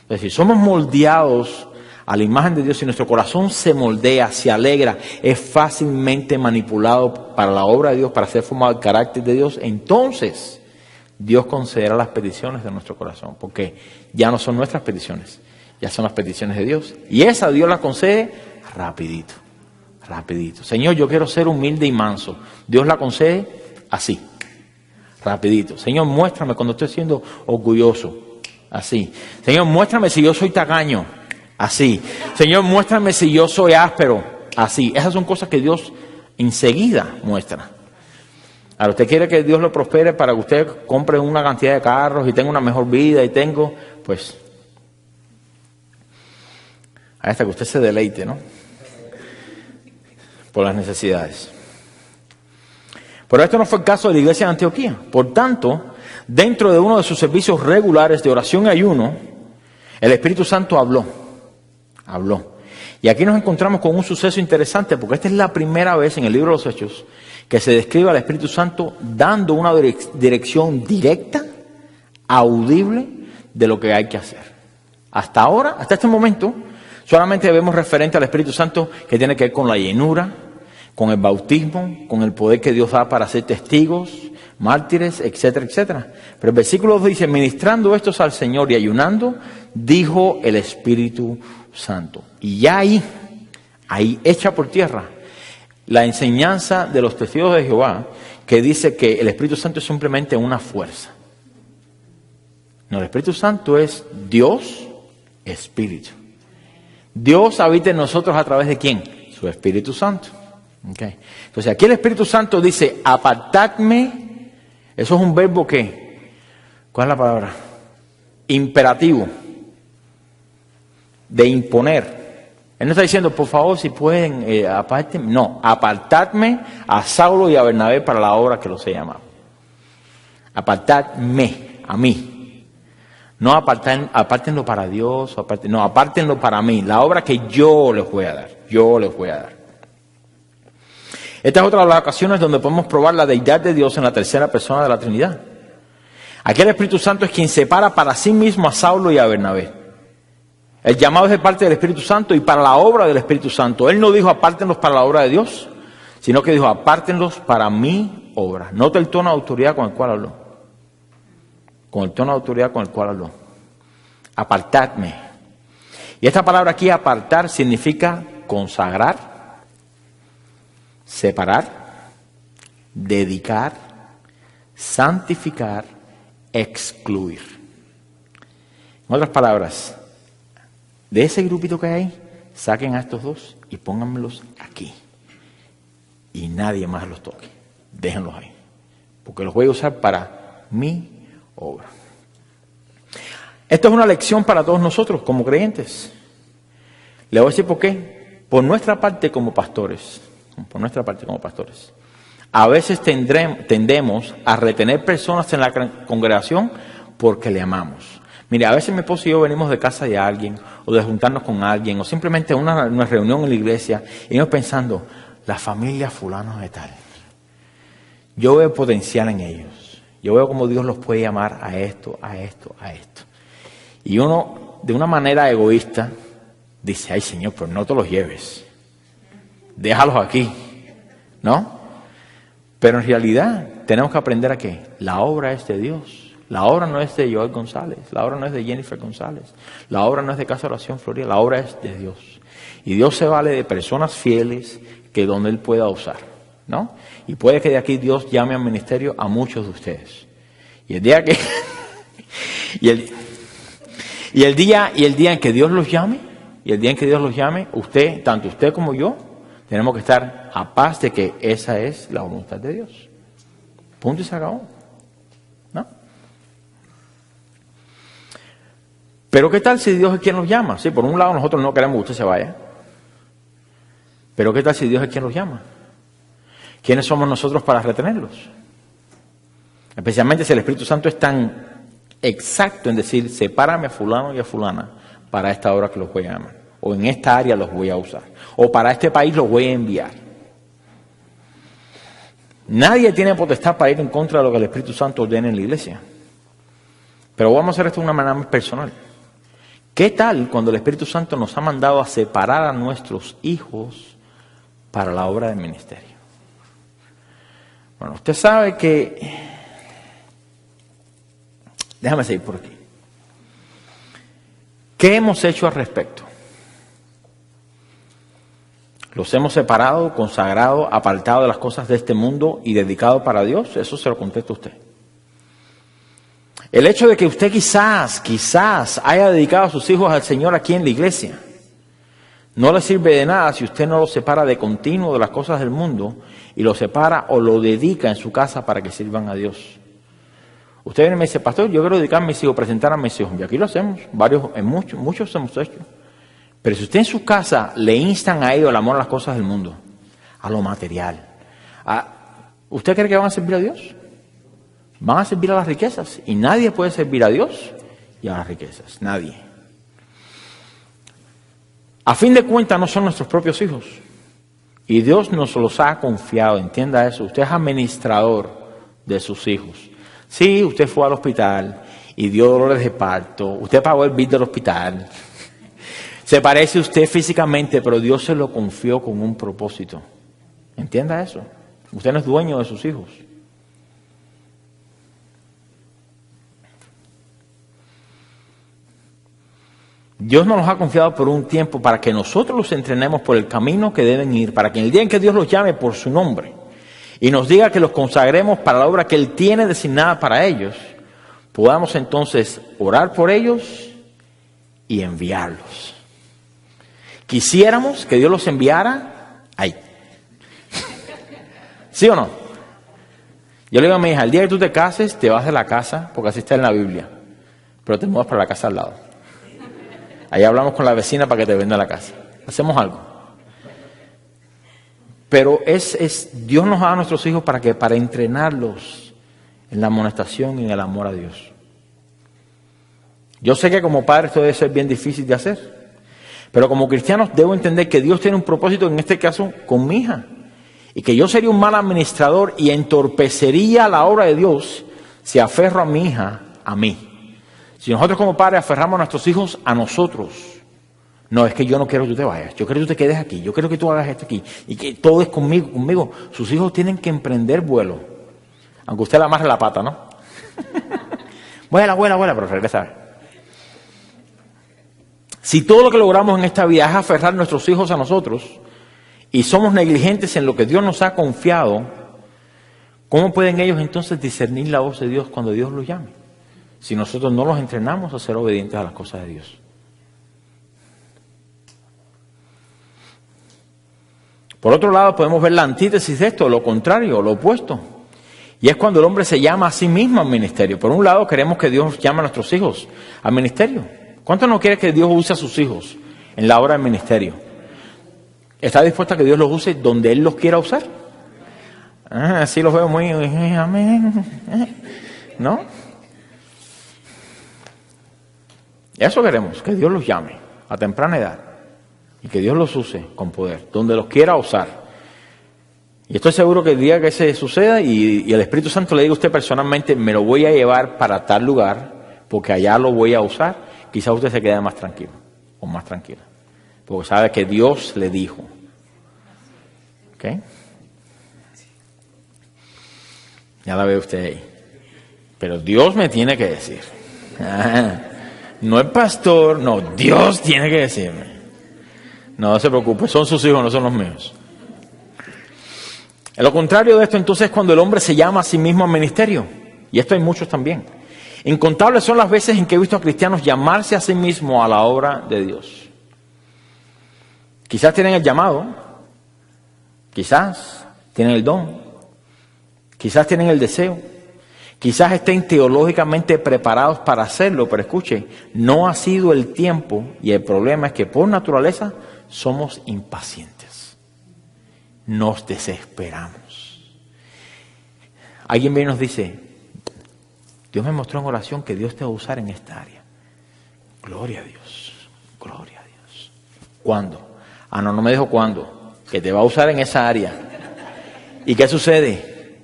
Es decir, somos moldeados a la imagen de Dios y nuestro corazón se moldea, se alegra, es fácilmente manipulado para la obra de Dios, para ser formado el carácter de Dios. Entonces, Dios concederá las peticiones de nuestro corazón, porque ya no son nuestras peticiones, ya son las peticiones de Dios. Y esa Dios la concede rapidito, rapidito. Señor, yo quiero ser humilde y manso. Dios la concede así, rapidito. Señor, muéstrame cuando estoy siendo orgulloso, así. Señor, muéstrame si yo soy tacaño, así. Señor, muéstrame si yo soy áspero, así. Esas son cosas que Dios enseguida muestra. Ahora, usted quiere que Dios lo prospere para que usted compre una cantidad de carros y tenga una mejor vida pues, hasta que usted se deleite, ¿no? Por las necesidades. Pero esto no fue el caso de la iglesia de Antioquía. Por tanto, dentro de uno de sus servicios regulares de oración y ayuno, el Espíritu Santo habló. Y aquí nos encontramos con un suceso interesante, porque esta es la primera vez en el libro de los Hechos que se describe al Espíritu Santo dando una dirección directa, audible, de lo que hay que hacer. Hasta ahora, hasta este momento, solamente vemos referente al Espíritu Santo que tiene que ver con la llenura, con el bautismo, con el poder que Dios da para ser testigos, mártires, etcétera, etcétera. Pero el versículo 2 dice, ministrando estos al Señor y ayunando, dijo el Espíritu Santo. Y ya ahí echa por tierra la enseñanza de los testigos de Jehová, que dice que el Espíritu Santo es simplemente una fuerza. No, el Espíritu Santo es Dios, Espíritu. Dios habita en nosotros a través de ¿quién? Su Espíritu Santo. Okay. Entonces aquí el Espíritu Santo dice, apartadme. Eso es un verbo que, ¿cuál es la palabra? Imperativo. De imponer. Él no está diciendo, por favor, si pueden, apártenme. No, apartadme a Saulo y a Bernabé para la obra que los he llamado. Apartadme, a mí. No apártenlo para Dios, apártenlo para mí. La obra que yo les voy a dar. Esta es otra de las ocasiones donde podemos probar la deidad de Dios en la tercera persona de la Trinidad. Aquí el Espíritu Santo es quien separa para sí mismo a Saulo y a Bernabé. El llamado es de parte del Espíritu Santo y para la obra del Espíritu Santo. Él no dijo apártenlos para la obra de Dios, sino que dijo apártenlos para mi obra. Nota el tono de autoridad con el cual habló. Con el tono de autoridad con el cual habló. Apartadme. Y esta palabra aquí, apartar, significa consagrar, separar, dedicar, santificar, excluir. En otras palabras, de ese grupito que hay ahí, saquen a estos dos y pónganmelos aquí. Y nadie más los toque. Déjenlos ahí. Porque los voy a usar para mi obra. Esto es una lección para todos nosotros como creyentes. Le voy a decir por qué. Por nuestra parte como pastores. Por nuestra parte como pastores. A veces tendemos a retener personas en la congregación porque le amamos. Mire, a veces mi esposo y yo venimos de casa de alguien, o de juntarnos con alguien, o simplemente una reunión en la iglesia, y nos pensando, la familia fulano de tal. Yo veo potencial en ellos. Yo veo cómo Dios los puede llamar a esto, a esto, a esto. Y uno, de una manera egoísta, dice, ay Señor, pero no te los lleves. Déjalos aquí, ¿no? Pero en realidad tenemos que aprender a que la obra es de Dios. La obra no es de Joel González, la obra no es de Jennifer González, la obra no es de Casa de Oración Florida, la obra es de Dios. Y Dios se vale de personas fieles que donde Él pueda usar, ¿no? Y puede que de aquí Dios llame al ministerio a muchos de ustedes. Y el día que y el día en que Dios los llame, usted, tanto usted como yo, tenemos que estar a paz de que esa es la voluntad de Dios. Punto y se acabó. ¿No? Pero ¿qué tal si Dios es quien los llama? Sí, por un lado nosotros no queremos que usted se vaya. Pero ¿qué tal si Dios es quien los llama? ¿Quiénes somos nosotros para retenerlos? Especialmente si el Espíritu Santo es tan exacto en decir, sepárame a fulano y a fulana para esta obra que los voy a llamar. O en esta área los voy a usar. O para este país los voy a enviar. Nadie tiene potestad para ir en contra de lo que el Espíritu Santo ordena en la iglesia. Pero vamos a hacer esto de una manera más personal. ¿Qué tal cuando el Espíritu Santo nos ha mandado a separar a nuestros hijos para la obra del ministerio? Bueno, usted sabe que... Déjame seguir por aquí. ¿Qué hemos hecho al respecto? ¿Los hemos separado, consagrado, apartado de las cosas de este mundo y dedicado para Dios? Eso se lo contesta usted. El hecho de que usted quizás haya dedicado a sus hijos al Señor aquí en la iglesia, no le sirve de nada si usted no los separa de continuo de las cosas del mundo y los separa o lo dedica en su casa para que sirvan a Dios. Usted viene y me dice, pastor, yo quiero dedicar a mis hijos, presentar a mis hijos. Y aquí lo hacemos, muchos hemos hecho. Pero si usted en su casa le instan a ellos el amor a las cosas del mundo, a lo material, ¿usted cree que van a servir a Dios? Van a servir a las riquezas. Y nadie puede servir a Dios y a las riquezas. Nadie. A fin de cuentas no son nuestros propios hijos. Y Dios nos los ha confiado. Entienda eso. Usted es administrador de sus hijos. Sí, usted fue al hospital y dio dolores de parto. Usted pagó el bill del hospital. Se parece usted físicamente, pero Dios se lo confió con un propósito. Entienda eso. Usted no es dueño de sus hijos. Dios nos los ha confiado por un tiempo para que nosotros los entrenemos por el camino que deben ir, para que en el día en que Dios los llame por su nombre y nos diga que los consagremos para la obra que Él tiene designada para ellos, podamos entonces orar por ellos y enviarlos. Quisiéramos que Dios los enviara ahí. ¿Sí o no? Yo le digo a mi hija, el día que tú te cases, te vas de la casa, porque así está en la Biblia, pero te mudas para la casa al lado. Ahí hablamos con la vecina para que te venda la casa. Hacemos algo. Pero Dios nos da a nuestros hijos para entrenarlos en la amonestación y en el amor a Dios. Yo sé que como padre esto debe ser bien difícil de hacer. Pero como cristianos debo entender que Dios tiene un propósito, en este caso, con mi hija. Y que yo sería un mal administrador y entorpecería la obra de Dios si aferro a mi hija a mí. Si nosotros como padres aferramos a nuestros hijos a nosotros, no, es que yo no quiero que tú te vayas, yo quiero que tú te quedes aquí, yo quiero que tú hagas esto aquí, y que todo es conmigo. Sus hijos tienen que emprender vuelo, aunque usted le amarre la pata, ¿no? Vuela, pero regresa. Si todo lo que logramos en esta vida es aferrar a nuestros hijos a nosotros, y somos negligentes en lo que Dios nos ha confiado, ¿cómo pueden ellos entonces discernir la voz de Dios cuando Dios los llame? Si nosotros no los entrenamos a ser obedientes a las cosas de Dios. Por otro lado, podemos ver la antítesis de esto, lo contrario, lo opuesto. Y es cuando el hombre se llama a sí mismo al ministerio. Por un lado, queremos que Dios llame a nuestros hijos al ministerio. ¿Cuánto no quiere que Dios use a sus hijos en la obra del ministerio? ¿Está dispuesto a que Dios los use donde Él los quiera usar? Así los veo muy... Amén. ¿No? Eso queremos, que Dios los llame a temprana edad. Y que Dios los use con poder, donde los quiera usar. Y estoy seguro que el día que se suceda y el Espíritu Santo le diga a usted personalmente, me lo voy a llevar para tal lugar, porque allá lo voy a usar, quizás usted se quede más tranquilo o más tranquila. Porque sabe que Dios le dijo. ¿Ok? Ya la ve usted ahí. Pero Dios me tiene que decir. No el pastor, no, Dios tiene que decirme. No se preocupe, son sus hijos, no son los míos. Lo contrario de esto entonces es cuando el hombre se llama a sí mismo al ministerio. Y esto hay muchos también. Incontables son las veces en que he visto a cristianos llamarse a sí mismos a la obra de Dios. Quizás tienen el llamado, quizás tienen el don, quizás tienen el deseo, quizás estén teológicamente preparados para hacerlo, pero escuche, no ha sido el tiempo y el problema es que por naturaleza somos impacientes, nos desesperamos. Alguien viene y nos dice, Dios me mostró en oración que Dios te va a usar en esta área. Gloria a Dios, gloria a Dios. ¿Cuándo? No me dijo cuándo, que te va a usar en esa área. ¿Y qué sucede?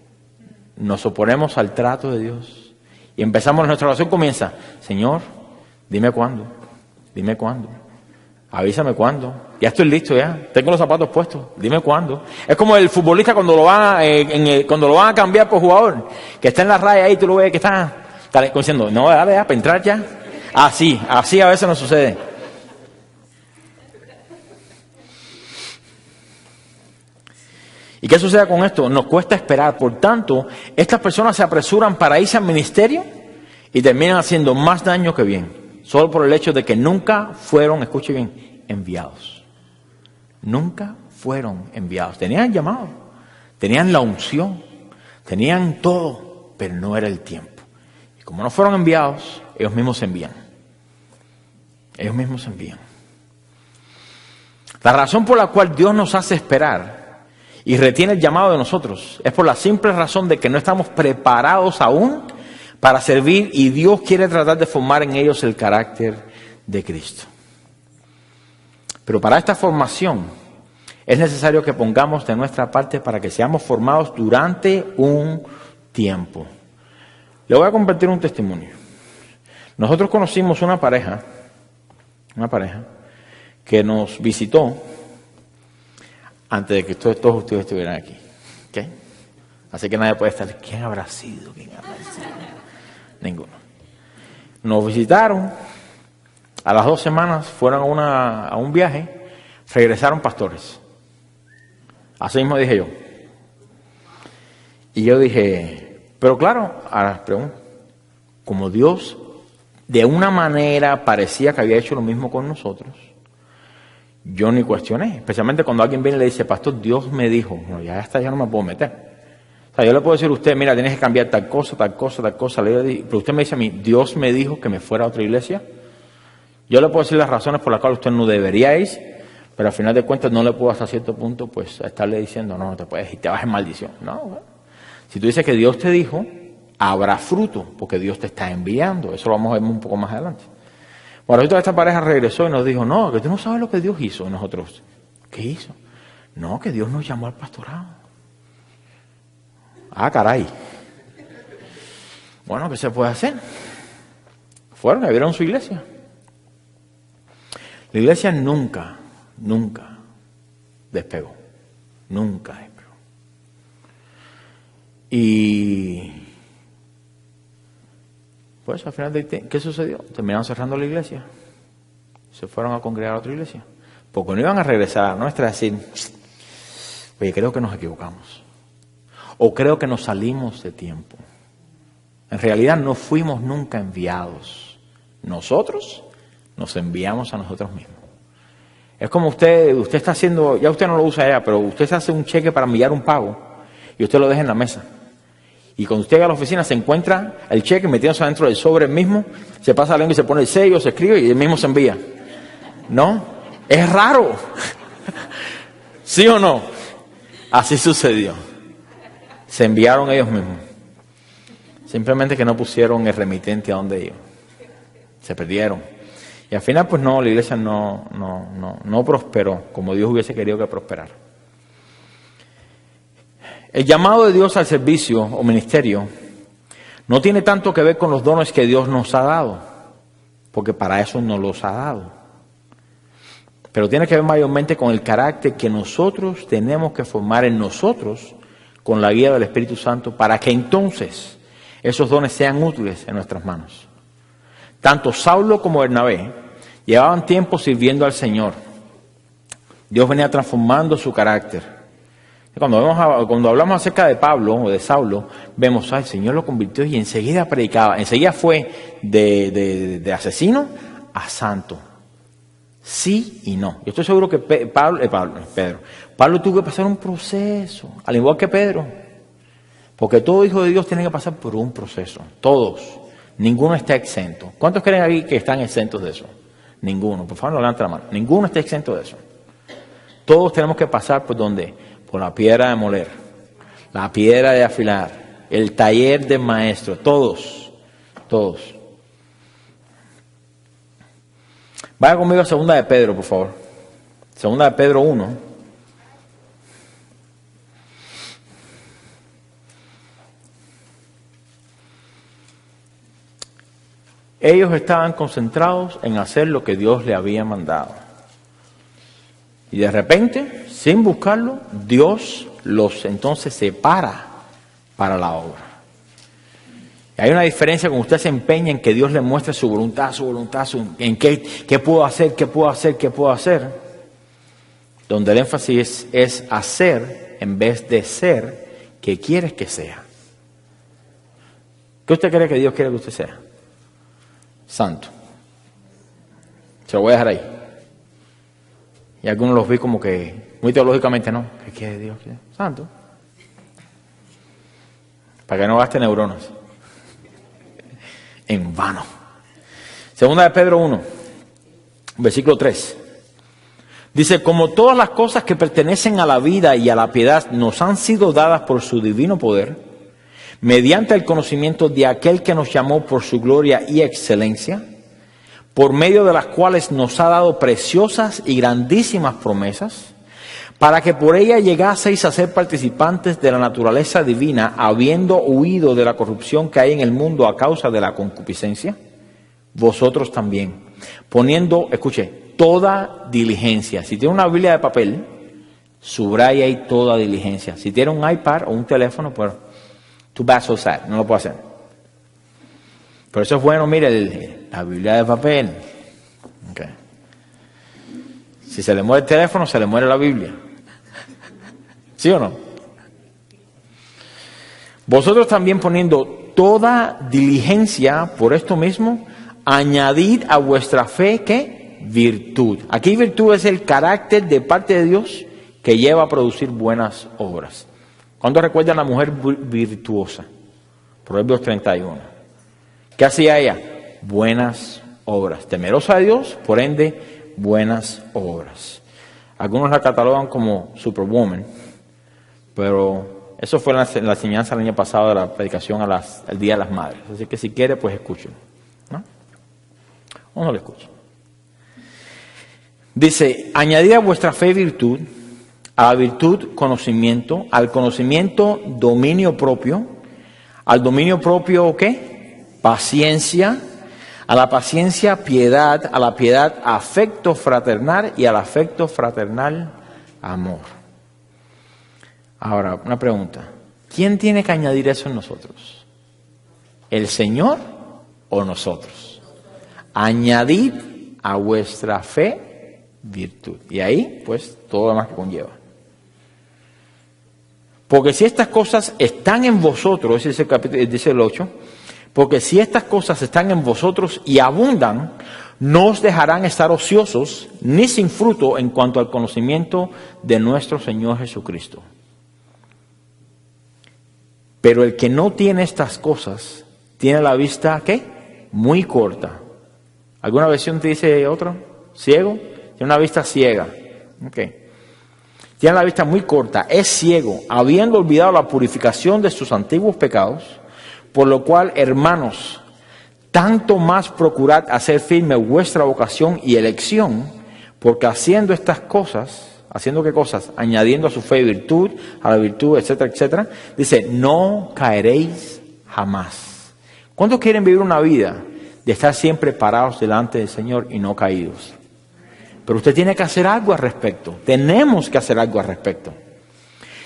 Nos oponemos al trato de Dios y empezamos, nuestra oración comienza, Señor, dime cuándo, avísame cuándo, ya estoy listo ya, tengo los zapatos puestos, dime cuándo. Es como el futbolista cuando lo van a cambiar por jugador, que está en la raya ahí, tú lo ves que está diciendo, no, dale ya, para entrar ya. Así a veces nos sucede. ¿Y qué sucede con esto? Nos cuesta esperar. Por tanto, estas personas se apresuran para irse al ministerio y terminan haciendo más daño que bien. Solo por el hecho de que nunca fueron, escuche bien, enviados. Nunca fueron enviados. Tenían el llamado, tenían la unción, tenían todo, pero no era el tiempo. Y como no fueron enviados, ellos mismos se envían. Ellos mismos se envían. La razón por la cual Dios nos hace esperar y retiene el llamado de nosotros es por la simple razón de que no estamos preparados aún para servir y Dios quiere tratar de formar en ellos el carácter de Cristo. Pero para esta formación es necesario que pongamos de nuestra parte para que seamos formados durante un tiempo. Le voy a compartir un testimonio. Nosotros conocimos una pareja que nos visitó antes de que todos ustedes estuvieran aquí. ¿Okay? Así que nadie puede estar, ¿quién habrá sido? Ninguno. Nos visitaron, a las 2 semanas fueron a un viaje, regresaron pastores. Así mismo dije yo. Y yo dije, pero claro, ahora pregunto, como Dios de una manera parecía que había hecho lo mismo con nosotros, yo ni cuestioné, especialmente cuando alguien viene y le dice, pastor, Dios me dijo, no, ya no me puedo meter. O sea, yo le puedo decir a usted, mira, tienes que cambiar tal cosa, pero usted me dice a mí, Dios me dijo que me fuera a otra iglesia. Yo le puedo decir las razones por las cuales usted no debería ir, pero al final de cuentas no le puedo hasta cierto punto, pues, estarle diciendo, no te puedes ir, te vas en maldición. No, bueno. Si tú dices que Dios te dijo, habrá fruto, porque Dios te está enviando. Eso lo vamos a ver un poco más adelante. Bueno, ahorita esta pareja regresó y nos dijo, no, que tú no sabes lo que Dios hizo. Y nosotros, ¿qué hizo? No, que Dios nos llamó al pastorado. Ah, caray. Bueno, ¿qué se puede hacer? Fueron y abrieron su iglesia. La iglesia nunca despegó. Nunca despegó. Y pues al final, ¿qué sucedió? Terminaron cerrando la iglesia. Se fueron a congregar a otra iglesia. Porque no iban a regresar a la nuestra y decir, oye, creo que nos equivocamos. O creo que nos salimos de tiempo. En realidad no fuimos nunca enviados. Nosotros nos enviamos a nosotros mismos. Es como usted está haciendo, ya usted no lo usa ya, pero usted se hace un cheque para enviar un pago y usted lo deja en la mesa. Y cuando usted llega a la oficina se encuentra el cheque metiéndose adentro del sobre mismo, se pasa la lengua y se pone el sello, se escribe y el mismo se envía. ¿No? Es raro. ¿Sí o no? Así sucedió. Se enviaron ellos mismos. Simplemente que no pusieron el remitente a donde iba. Se perdieron. Y al final, pues no, la iglesia no prosperó como Dios hubiese querido que prosperara. El llamado de Dios al servicio o ministerio no tiene tanto que ver con los dones que Dios nos ha dado, porque para eso nos los ha dado. Pero tiene que ver mayormente con el carácter que nosotros tenemos que formar en nosotros con la guía del Espíritu Santo para que entonces esos dones sean útiles en nuestras manos. Tanto Saulo como Bernabé llevaban tiempo sirviendo al Señor. Dios venía transformando su carácter. Cuando hablamos acerca de Pablo o de Saulo, vemos, el Señor lo convirtió y enseguida predicaba. Enseguida fue de asesino a santo. Sí y no. Yo estoy seguro que Pablo tuvo que pasar un proceso, al igual que Pedro. Porque todo hijo de Dios tiene que pasar por un proceso. Todos. Ninguno está exento. ¿Cuántos creen aquí que están exentos de eso? Ninguno. Por favor, no levanten la mano. Ninguno está exento de eso. Todos tenemos que pasar por ¿dónde? Por la piedra de moler, la piedra de afilar, el taller del maestro. Todos. Vaya conmigo a 2 de Pedro, por favor. 2 de Pedro 1. Ellos estaban concentrados en hacer lo que Dios le había mandado. Y de repente, sin buscarlo, Dios los entonces separa para la obra. Y hay una diferencia cuando usted se empeña en que Dios le muestre su voluntad, en qué puedo hacer. Donde el énfasis es hacer en vez de ser que quieres que sea. ¿Qué usted cree que Dios quiere que usted sea? Santo. Se lo voy a dejar ahí. Y algunos los vi como que, muy teológicamente, ¿no? ¿Qué quiere Dios? Santo. Para que no gaste neuronas. En vano. 2 de Pedro 1, versículo 3. Dice, como todas las cosas que pertenecen a la vida y a la piedad nos han sido dadas por su divino poder, mediante el conocimiento de aquel que nos llamó por su gloria y excelencia, por medio de las cuales nos ha dado preciosas y grandísimas promesas, para que por ella llegaseis a ser participantes de la naturaleza divina, habiendo huido de la corrupción que hay en el mundo a causa de la concupiscencia, vosotros también, poniendo, escuche, toda diligencia. Si tiene una Biblia de papel, subraya ahí toda diligencia. Si tiene un iPad o un teléfono, pues, too bad, so sad, no lo puedo hacer. Por eso es bueno, mire, la Biblia de papel. Okay. Si se le muere el teléfono, se le muere la Biblia. ¿Sí o no? Vosotros también poniendo toda diligencia por esto mismo, añadid a vuestra fe, ¿qué? Virtud. Aquí virtud es el carácter de parte de Dios que lleva a producir buenas obras. ¿Cuándo recuerdan a la mujer virtuosa? Proverbios 31. ¿Qué hacía ella? Buenas obras. Temerosa de Dios, por ende, buenas obras. Algunos la catalogan como superwoman, pero eso fue la enseñanza el año pasado de la predicación al Día de las Madres. Así que si quiere, pues escúchelo, ¿no? O no lo escuche. Dice, añadid a vuestra fe virtud, a la virtud conocimiento, al conocimiento dominio propio, al dominio propio ¿qué? Paciencia, a la paciencia piedad, a la piedad afecto fraternal y al afecto fraternal amor. Ahora, una pregunta. ¿Quién tiene que añadir eso en nosotros? ¿El Señor o nosotros? Añadid a vuestra fe virtud. Y ahí, pues, todo lo demás que conlleva. Porque si estas cosas están en vosotros, ese es el capítulo, dice el 8, porque si estas cosas están en vosotros y abundan, no os dejarán estar ociosos ni sin fruto en cuanto al conocimiento de nuestro Señor Jesucristo. Pero el que no tiene estas cosas, tiene la vista, ¿qué? Muy corta. ¿Alguna versión te dice otro? ¿Ciego? Tiene una vista ciega. Okay. Tiene la vista muy corta, es ciego, habiendo olvidado la purificación de sus antiguos pecados, por lo cual, hermanos, tanto más procurad hacer firme vuestra vocación y elección, porque haciendo estas cosas, ¿haciendo qué cosas? Añadiendo a su fe virtud, a la virtud, etcétera, etcétera, dice, no caeréis jamás. ¿Cuántos quieren vivir una vida de estar siempre parados delante del Señor y no caídos? Pero usted tiene que hacer algo al respecto. Tenemos que hacer algo al respecto.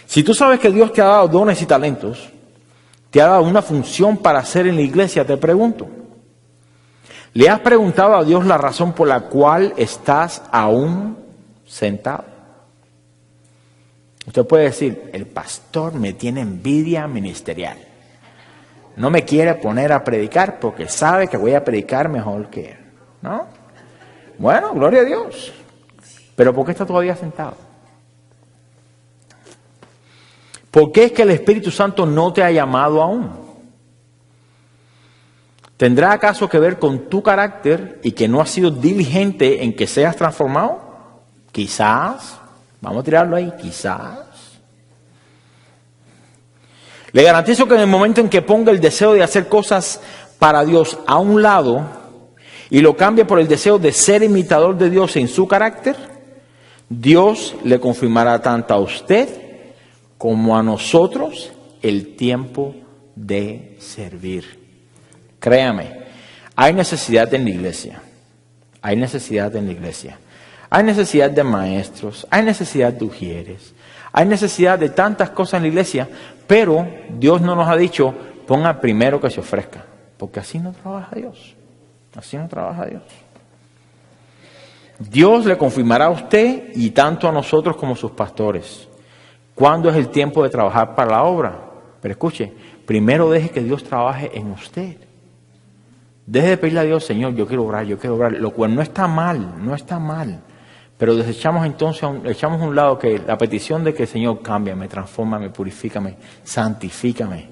Si tú sabes que Dios te ha dado dones y talentos, te ha dado una función para hacer en la iglesia, te pregunto, ¿le has preguntado a Dios la razón por la cual estás aún sentado? Usted puede decir, el pastor me tiene envidia ministerial. No me quiere poner a predicar porque sabe que voy a predicar mejor que él, ¿no? Bueno, gloria a Dios. Pero ¿por qué está todavía sentado? ¿Por qué es que el Espíritu Santo no te ha llamado aún? ¿Tendrá acaso que ver con tu carácter y que no has sido diligente en que seas transformado? Quizás. Vamos a tirarlo ahí. Quizás. Le garantizo que en el momento en que ponga el deseo de hacer cosas para Dios a un lado y lo cambie por el deseo de ser imitador de Dios en su carácter, Dios le confirmará tanto a usted como a nosotros el tiempo de servir. Créame, hay necesidad en la iglesia. Hay necesidad en la iglesia. Hay necesidad de maestros, hay necesidad de ujieres, hay necesidad de tantas cosas en la iglesia, pero Dios no nos ha dicho, ponga primero que se ofrezca, porque así no trabaja Dios. Así no trabaja Dios. Dios le confirmará a usted y tanto a nosotros como sus pastores cuándo es el tiempo de trabajar para la obra. Pero escuche, primero deje que Dios trabaje en usted. Deje de pedirle a Dios, Señor, yo quiero obrar, lo cual no está mal, no está mal. Pero desechamos entonces, echamos a un lado que la petición de que el Señor cámbiame, transfórmame, purifícame, santifícame.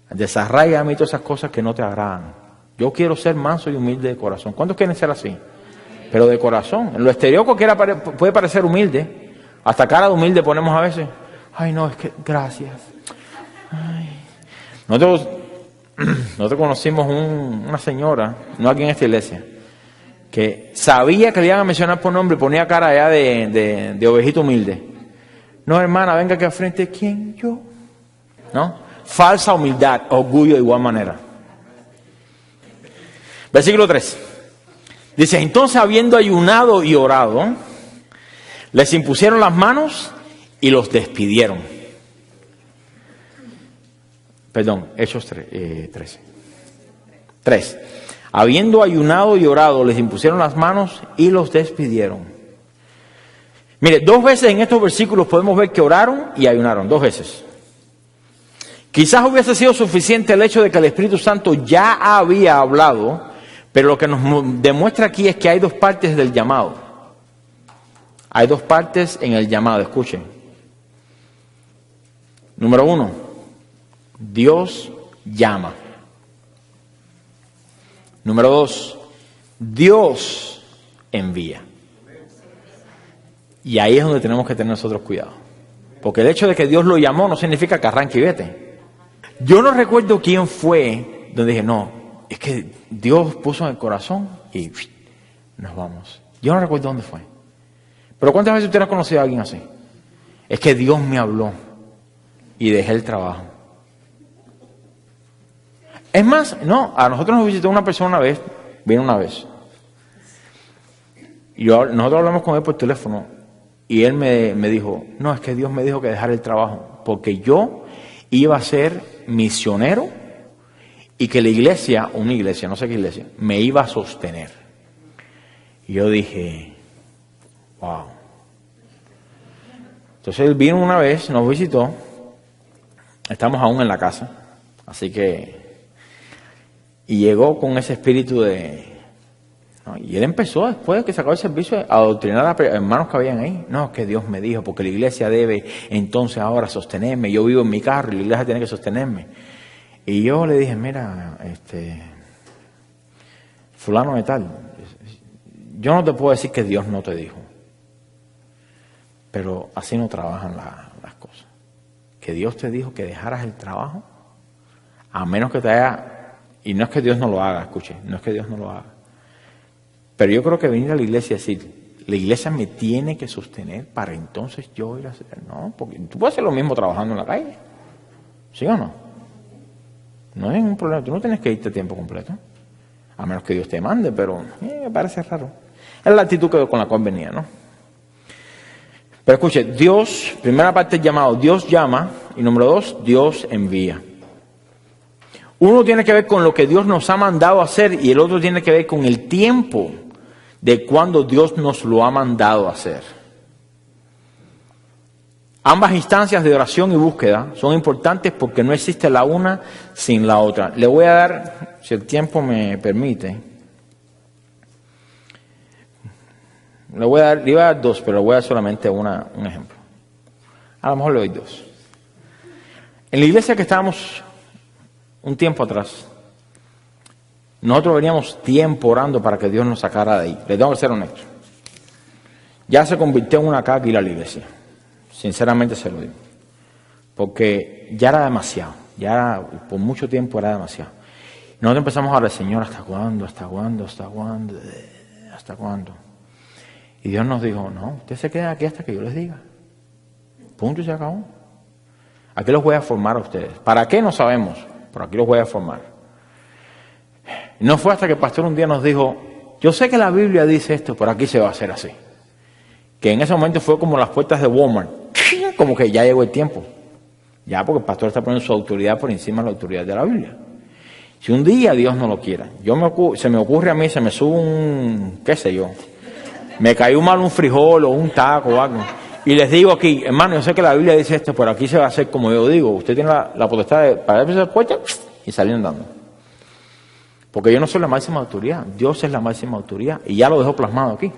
Desarráigame todas esas cosas que no te agradan. Yo quiero ser manso y humilde de corazón. ¿Cuántos quieren ser así? Pero de corazón. En lo exterior cualquiera puede parecer humilde. Hasta cara de humilde ponemos a veces. Ay, no, es que gracias. Ay. Nosotros conocimos una señora, no aquí en esta iglesia, que sabía que le iban a mencionar por nombre y ponía cara allá de ovejito humilde. No, hermana, venga aquí al frente. ¿Quién? Yo. ¿No? Falsa humildad, orgullo de igual manera. Versículo 3. Dice, entonces habiendo ayunado y orado, les impusieron las manos y los despidieron. Perdón, Hechos 13. 3. Habiendo ayunado y orado, les impusieron las manos y los despidieron. Mire, 2 veces en estos versículos podemos ver que oraron y ayunaron, 2 veces. Quizás hubiese sido suficiente el hecho de que el Espíritu Santo ya había hablado, pero lo que nos demuestra aquí es que hay 2 partes del llamado. Hay 2 partes en el llamado, escuchen. Número 1, Dios llama. Número 2, Dios envía. Y ahí es donde tenemos que tener nosotros cuidado. Porque el hecho de que Dios lo llamó no significa que arranque y vete. Yo no recuerdo quién fue donde dije, no, es que Dios puso en el corazón y nos vamos. Yo no recuerdo dónde fue. Pero ¿cuántas veces usted ha conocido a alguien así? Es que Dios me habló y dejé el trabajo. Es más, no, a nosotros nos visitó una persona una vez, vino una vez. Nosotros hablamos con él por teléfono y él me dijo, no, es que Dios me dijo que dejara el trabajo porque yo iba a ser misionero y que la iglesia, una iglesia, no sé qué iglesia, me iba a sostener. Y yo dije, wow. Entonces él vino una vez, nos visitó, estamos aún en la casa, así que, y llegó con ese espíritu de, ¿no? Y él empezó después de que sacó el servicio a adoctrinar a hermanos que habían ahí. No, es que Dios me dijo, porque la iglesia debe entonces ahora sostenerme, yo vivo en mi carro y la iglesia tiene que sostenerme. Y yo le dije, mira, fulano de tal, yo no te puedo decir que Dios no te dijo, pero así no trabajan las cosas. Que Dios te dijo que dejaras el trabajo, a menos que te haya, y no es que Dios no lo haga, escuche, no es que Dios no lo haga, pero yo creo que venir a la iglesia y decir, la iglesia me tiene que sostener para entonces yo ir a hacer, no, porque tú puedes hacer lo mismo trabajando en la calle, ¿sí o no? No hay ningún problema, tú no tienes que irte a tiempo completo, a menos que Dios te mande, pero me parece raro. Es la actitud con la cual venía, ¿no? Pero escuche, Dios, primera parte del llamado, Dios llama, y número 2, Dios envía. Uno tiene que ver con lo que Dios nos ha mandado a hacer y el otro tiene que ver con el tiempo de cuando Dios nos lo ha mandado a hacer. Ambas instancias de oración y búsqueda son importantes porque no existe la una sin la otra. Le voy a dar, si el tiempo me permite, le iba a dar 2, pero le voy a dar solamente un ejemplo. A lo mejor le doy 2. En la iglesia que estábamos un tiempo atrás, nosotros veníamos tiempo orando para que Dios nos sacara de ahí. Les tengo que ser honesto. Ya se convirtió en una caca ir a la iglesia. Sinceramente se lo digo. Porque ya era demasiado. Por mucho tiempo era demasiado. Nosotros empezamos a orar, Señor, ¿hasta cuándo? ¿Hasta cuándo? ¿Hasta cuándo? ¿Hasta cuándo? Y Dios nos dijo, no, ustedes se quedan aquí hasta que yo les diga. Punto y se acabó. Aquí los voy a formar a ustedes. ¿Para qué? No sabemos, pero aquí los voy a formar. No fue hasta que el pastor un día nos dijo, yo sé que la Biblia dice esto, pero aquí se va a hacer así. Que en ese momento fue como las puertas de Walmart. Como que ya llegó el tiempo. Ya porque el pastor está poniendo su autoridad por encima de la autoridad de la Biblia. Si un día Dios no lo quiera, se me ocurre a mí, se me sube qué sé yo, me cayó mal un frijol o un taco o algo. Y les digo aquí, hermano, yo sé que la Biblia dice esto, pero aquí se va a hacer como yo digo. Usted tiene la potestad de parar esa puerta y salir andando. Porque yo no soy la máxima autoridad, Dios es la máxima autoridad y ya lo dejó plasmado aquí.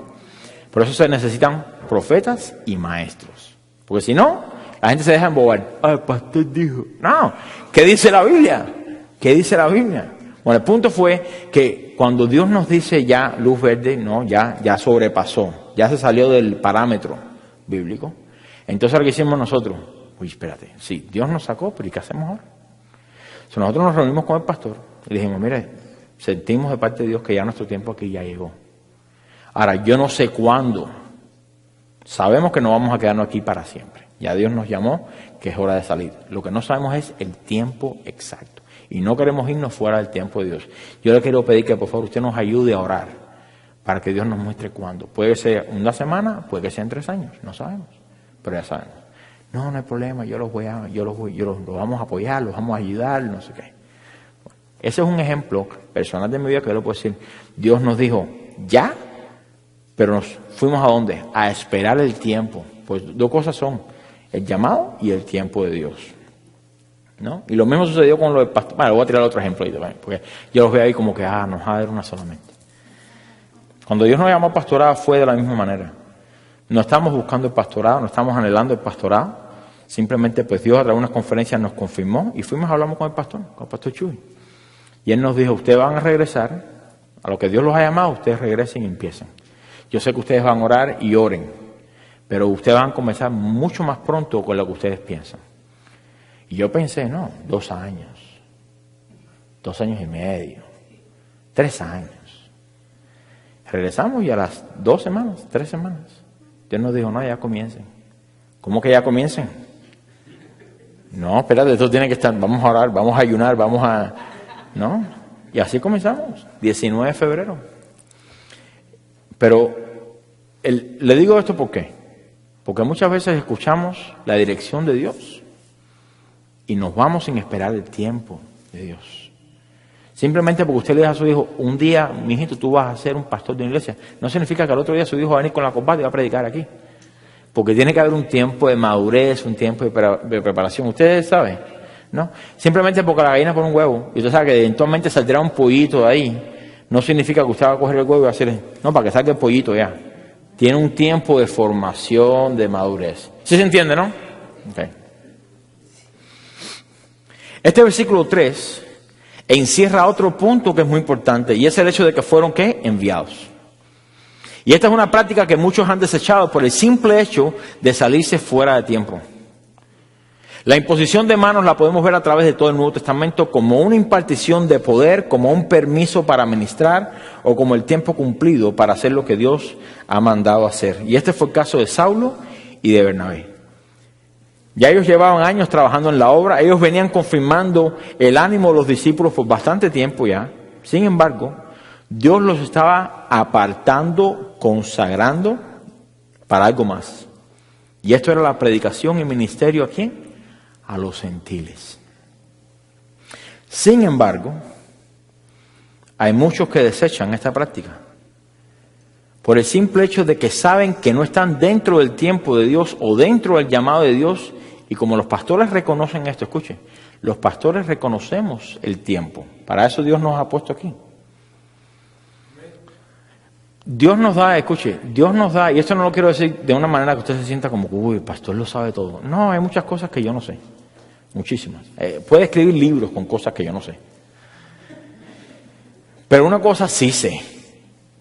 Por eso se necesitan profetas y maestros. Porque si no, la gente se deja embobar. El pastor dijo. No, ¿qué dice la Biblia? ¿Qué dice la Biblia? Bueno, el punto fue que cuando Dios nos dice ya luz verde, no, ya sobrepasó, ya se salió del parámetro bíblico. Entonces lo que hicimos nosotros, uy, espérate, sí, Dios nos sacó, pero ¿y qué hacemos ahora? Entonces nosotros nos reunimos con el pastor y le dijimos, mire, sentimos de parte de Dios que ya nuestro tiempo aquí ya llegó. Ahora, yo no sé cuándo. Sabemos que no vamos a quedarnos aquí para siempre. Ya Dios nos llamó, que es hora de salir. Lo que no sabemos es el tiempo exacto. Y no queremos irnos fuera del tiempo de Dios. Yo le quiero pedir que por favor usted nos ayude a orar para que Dios nos muestre cuándo. Puede ser una semana, puede que sea en 3 años, no sabemos. Pero ya sabemos. No hay problema, los vamos a apoyar, los vamos a ayudar, no sé qué. Ese es un ejemplo personal de mi vida que yo le puedo decir. Dios nos dijo, ya. Pero nos fuimos ¿a dónde? A esperar el tiempo. Pues 2 cosas son, el llamado y el tiempo de Dios. ¿No? Y lo mismo sucedió con lo del pastor. Bueno, voy a tirar otro ejemplo ahí también, porque yo los veo ahí como que, nos va a dar una solamente. Cuando Dios nos llamó a pastorado fue de la misma manera. No estamos buscando el pastorado, no estamos anhelando el pastorado. Simplemente pues Dios a través de unas conferencias nos confirmó y fuimos a hablar con el pastor Chuy. Y él nos dijo, ustedes van a regresar, a lo que Dios los ha llamado, ustedes regresen y empiecen. Yo sé que ustedes van a orar y oren, pero ustedes van a comenzar mucho más pronto con lo que ustedes piensan. Y yo pensé, 2 años, 2 años y medio, 3 años. Regresamos y a las 2 semanas, 3 semanas, Dios nos dijo, ya comiencen. ¿Cómo que ya comiencen? No, espérate, esto tiene que estar, vamos a orar, vamos a ayunar, ¿no? Y así comenzamos, 19 de febrero. Pero le digo esto ¿por qué? Porque muchas veces escuchamos la dirección de Dios y nos vamos sin esperar el tiempo de Dios. Simplemente porque usted le dice a su hijo, un día, mijito, tú vas a ser un pastor de una iglesia, no significa que al otro día su hijo va a venir con la corbata y va a predicar aquí. Porque tiene que haber un tiempo de madurez, un tiempo de preparación. Ustedes saben, ¿no? Simplemente porque la gallina pone un huevo y usted sabe que eventualmente saldrá un pollito de ahí, no significa que usted va a coger el huevo y va a hacer, no, para que salga el pollito ya. Tiene un tiempo de formación, de madurez. ¿Sí se entiende, no? Okay. Este versículo 3 encierra otro punto que es muy importante y es el hecho de que fueron, ¿qué? Enviados. Y esta es una práctica que muchos han desechado por el simple hecho de salirse fuera de tiempo. La imposición de manos la podemos ver a través de todo el Nuevo Testamento como una impartición de poder, como un permiso para ministrar o como el tiempo cumplido para hacer lo que Dios ha mandado hacer. Y este fue el caso de Saulo y de Bernabé. Ya ellos llevaban años trabajando en la obra, ellos venían confirmando el ánimo de los discípulos por bastante tiempo ya. Sin embargo, Dios los estaba apartando, consagrando para algo más. Y esto era la predicación y ministerio ¿a quién? A los gentiles. Sin embargo, hay muchos que desechan esta práctica por el simple hecho de que saben que no están dentro del tiempo de Dios o dentro del llamado de Dios. Y como los pastores reconocen esto, escuchen, los pastores reconocemos el tiempo. Para eso Dios nos ha puesto aquí. Dios nos da, escuche, Dios nos da, y esto no lo quiero decir de una manera que usted se sienta como, uy, el pastor lo sabe todo. No, hay muchas cosas que yo no sé, muchísimas. Puede escribir libros con cosas que yo no sé. Pero una cosa sí sé,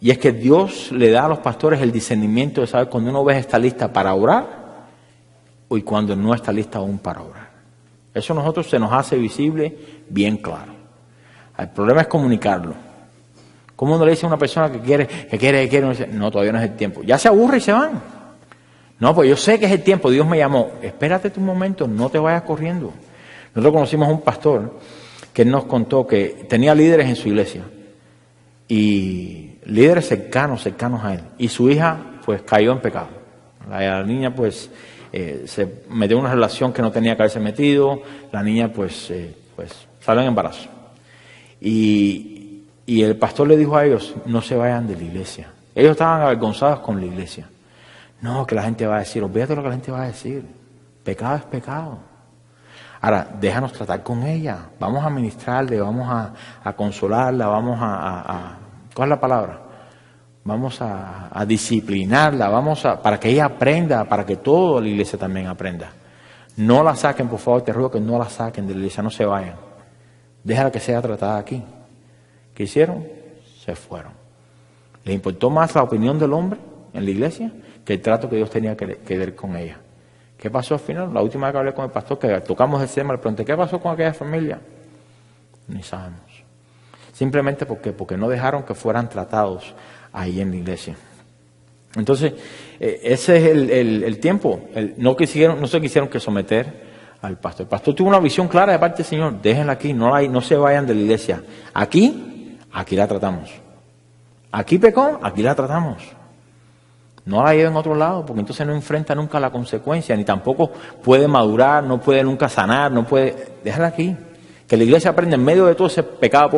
y es que Dios le da a los pastores el discernimiento de saber cuando una oveja está lista para orar y cuando no está lista aún para orar. Eso a nosotros se nos hace visible bien claro. El problema es comunicarlo. ¿Cómo uno le dice a una persona que quiere? No, todavía no es el tiempo. Ya se aburre y se van. No, pues yo sé que es el tiempo, Dios me llamó. Espérate tu momento, no te vayas corriendo. Nosotros conocimos a un pastor que nos contó que tenía líderes en su iglesia. Y líderes cercanos a él. Y su hija, pues, cayó en pecado. La niña, pues, se metió en una relación que no tenía que haberse metido. La niña, pues salió en embarazo. Y el pastor le dijo a ellos, no se vayan de la iglesia. Ellos estaban avergonzados con la iglesia. No, que la gente va a decir, olvídate lo que la gente va a decir. Pecado es pecado. Ahora, déjanos tratar con ella. Vamos a ministrarle, vamos a consolarla, vamos ¿cuál es la palabra? Vamos a disciplinarla, para que ella aprenda, para que toda la iglesia también aprenda. No la saquen, por favor, te ruego que no la saquen de la iglesia, no se vayan. Déjala que sea tratada aquí. ¿Qué hicieron? Se fueron. Les importó más la opinión del hombre en la iglesia que el trato que Dios tenía que ver con ella. ¿Qué pasó al final? La última vez que hablé con el pastor, que tocamos el tema, le pregunté, ¿qué pasó con aquella familia? Ni sabemos. Simplemente porque no dejaron que fueran tratados ahí en la iglesia. Entonces, ese es el tiempo. No se quisieron que someter al pastor. El pastor tuvo una visión clara de parte del Señor. Déjenla aquí, no se vayan de la iglesia. Aquí la tratamos. Aquí pecó, aquí la tratamos. No la lleven a otro lado, porque entonces no enfrenta nunca la consecuencia, ni tampoco puede madurar, no puede nunca sanar, no puede. Déjala aquí. Que la iglesia aprenda en medio de todo ese pecado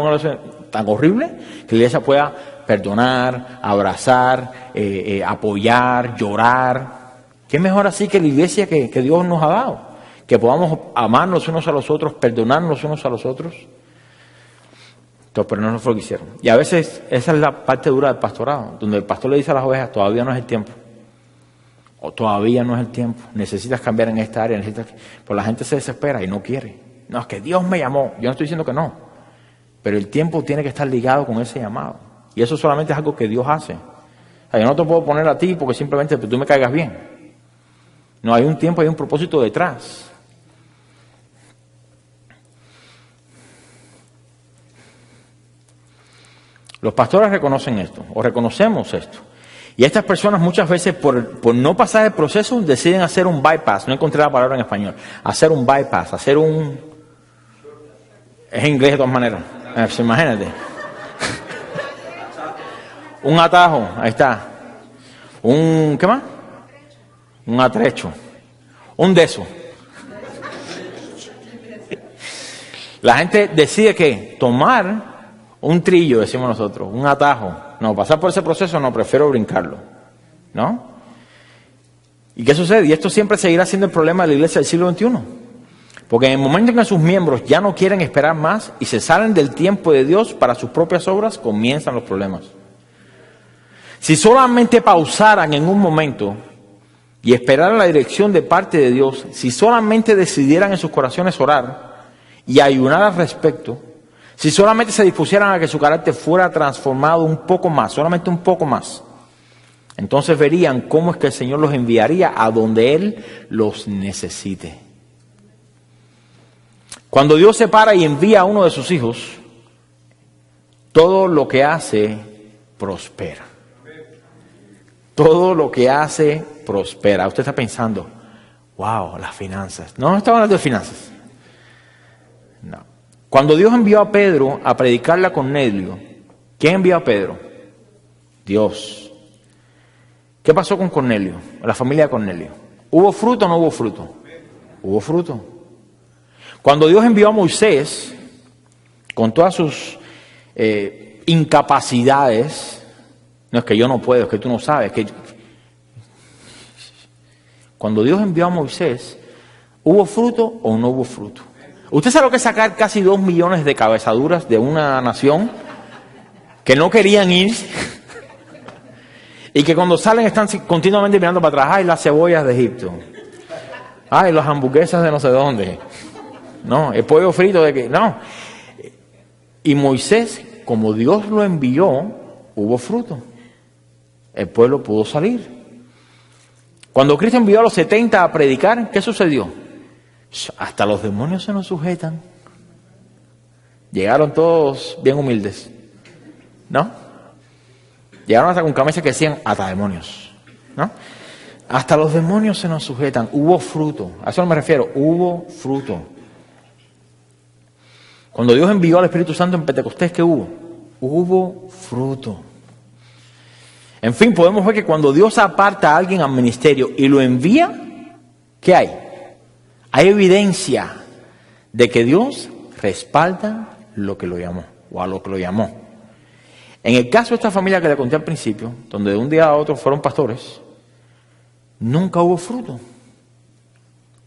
tan horrible, que la iglesia pueda perdonar, abrazar, apoyar, llorar. ¿Qué mejor así que la iglesia que Dios nos ha dado? Que podamos amarnos unos a los otros, perdonarnos unos a los otros. Entonces, pero no fue lo que hicieron. Y a veces esa es la parte dura del pastorado, donde el pastor le dice a las ovejas, todavía no es el tiempo. O todavía no es el tiempo. Necesitas cambiar en esta área. Pues la gente se desespera y no quiere. No, es que Dios me llamó. Yo no estoy diciendo que no. Pero el tiempo tiene que estar ligado con ese llamado. Y eso solamente es algo que Dios hace. O sea, yo no te puedo poner a ti porque simplemente tú me caigas bien. No, hay un tiempo, hay un propósito detrás. Los pastores reconocen esto, o reconocemos esto. Y estas personas muchas veces por no pasar el proceso deciden hacer un bypass. No encontré la palabra en español. Hacer un bypass, hacer un... Es inglés de todas maneras. Imagínate. Un atajo, ahí está. ¿Qué más? Un atrecho. Un de eso. La gente decide que tomar un trillo, decimos nosotros, un atajo. No, pasar por ese proceso no, prefiero brincarlo. ¿No? ¿Y qué sucede? Y esto siempre seguirá siendo el problema de la iglesia del siglo XXI. Porque en el momento en que sus miembros ya no quieren esperar más y se salen del tiempo de Dios para sus propias obras, comienzan los problemas. Si solamente pausaran en un momento y esperaran la dirección de parte de Dios, si solamente decidieran en sus corazones orar y ayunar al respecto, si solamente se dispusieran a que su carácter fuera transformado un poco más, solamente un poco más, entonces verían cómo es que el Señor los enviaría a donde Él los necesite. Cuando Dios separa y envía a uno de sus hijos, todo lo que hace prospera. Todo lo que hace prospera. Usted está pensando, wow, las finanzas. No estaba hablando de finanzas. No. Cuando Dios envió a Pedro a predicarle a Cornelio, ¿quién envió a Pedro? Dios. ¿Qué pasó con Cornelio? La familia de Cornelio. ¿Hubo fruto o no hubo fruto? Hubo fruto. Cuando Dios envió a Moisés, con todas sus incapacidades, no es que yo no puedo, es que tú no sabes. Cuando Dios envió a Moisés, ¿hubo fruto o no hubo fruto? ¿Usted sabe lo que es sacar casi 2 millones de cabezaduras de una nación que no querían ir y que cuando salen están continuamente mirando para atrás? ¡Ay, las cebollas de Egipto! ¡Ay, las hamburguesas de no sé dónde! No, el pollo frito de que... No. Y Moisés, como Dios lo envió, hubo fruto. El pueblo pudo salir. Cuando Cristo envió a los 70 a predicar, ¿qué sucedió? Hasta los demonios se nos sujetan. Llegaron todos bien humildes, ¿no? Llegaron hasta con camisas que decían hasta demonios, ¿no? Hasta los demonios se nos sujetan. Hubo fruto. A eso no me refiero. Hubo fruto. Cuando Dios envió al Espíritu Santo en Pentecostés, ¿qué hubo? Hubo fruto. En fin, podemos ver que cuando Dios aparta a alguien al ministerio y lo envía, ¿qué hay? Hay evidencia de que Dios respalda lo que lo llamó, o a lo que lo llamó. En el caso de esta familia que le conté al principio, donde de un día a otro fueron pastores, nunca hubo fruto.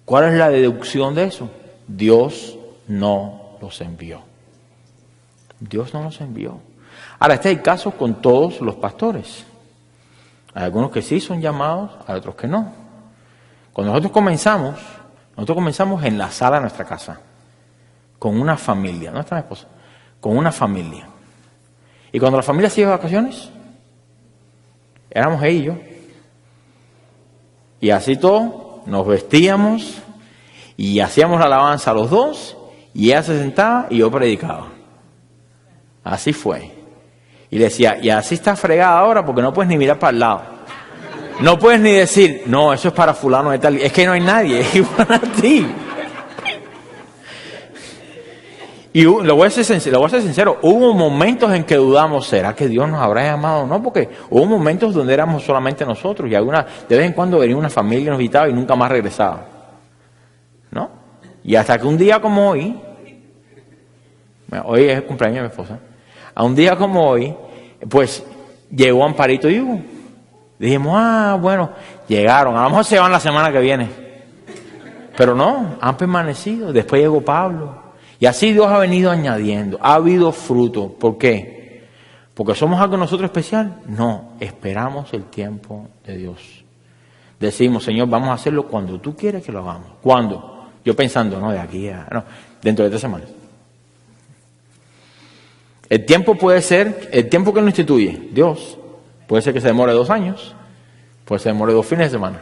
¿Cuál es la deducción de eso? Dios no los envió. Dios no los envió. Ahora, este es el caso con todos los pastores. Hay algunos que sí son llamados, hay otros que no. Cuando nosotros comenzamos en la sala de nuestra casa, con una familia, no nuestra esposa, con una familia. Y cuando la familia se iba de vacaciones, éramos ella y yo. Y así todo, nos vestíamos y hacíamos la alabanza a los dos, y ella se sentaba y yo predicaba. Así fue. Y le decía, y así está fregada ahora porque no puedes ni mirar para el lado. No puedes ni decir, no, eso es para fulano de tal. Es que no hay nadie, es para ti. Y lo voy a ser sincero, hubo momentos en que dudamos, ¿será que Dios nos habrá llamado o no? Porque hubo momentos donde éramos solamente nosotros y de vez en cuando venía una familia, nos visitaba y nunca más regresaba. ¿No? Y hasta que un día como hoy es el cumpleaños de mi esposa, a un día como hoy, pues llegó Amparito y Hugo. Dijimos, bueno, llegaron, a lo mejor se van la semana que viene. Pero no, han permanecido. Después llegó Pablo. Y así Dios ha venido añadiendo. Ha habido fruto. ¿Por qué? ¿Porque somos algo nosotros especial? No, esperamos el tiempo de Dios. Decimos, Señor, vamos a hacerlo cuando tú quieres que lo hagamos. ¿Cuándo? Yo pensando, no, de aquí a... No, dentro de 3 semanas. El tiempo puede ser, el tiempo que Él lo instituye, Dios, puede ser que se demore 2 años, puede ser que se demore 2 fines de semana.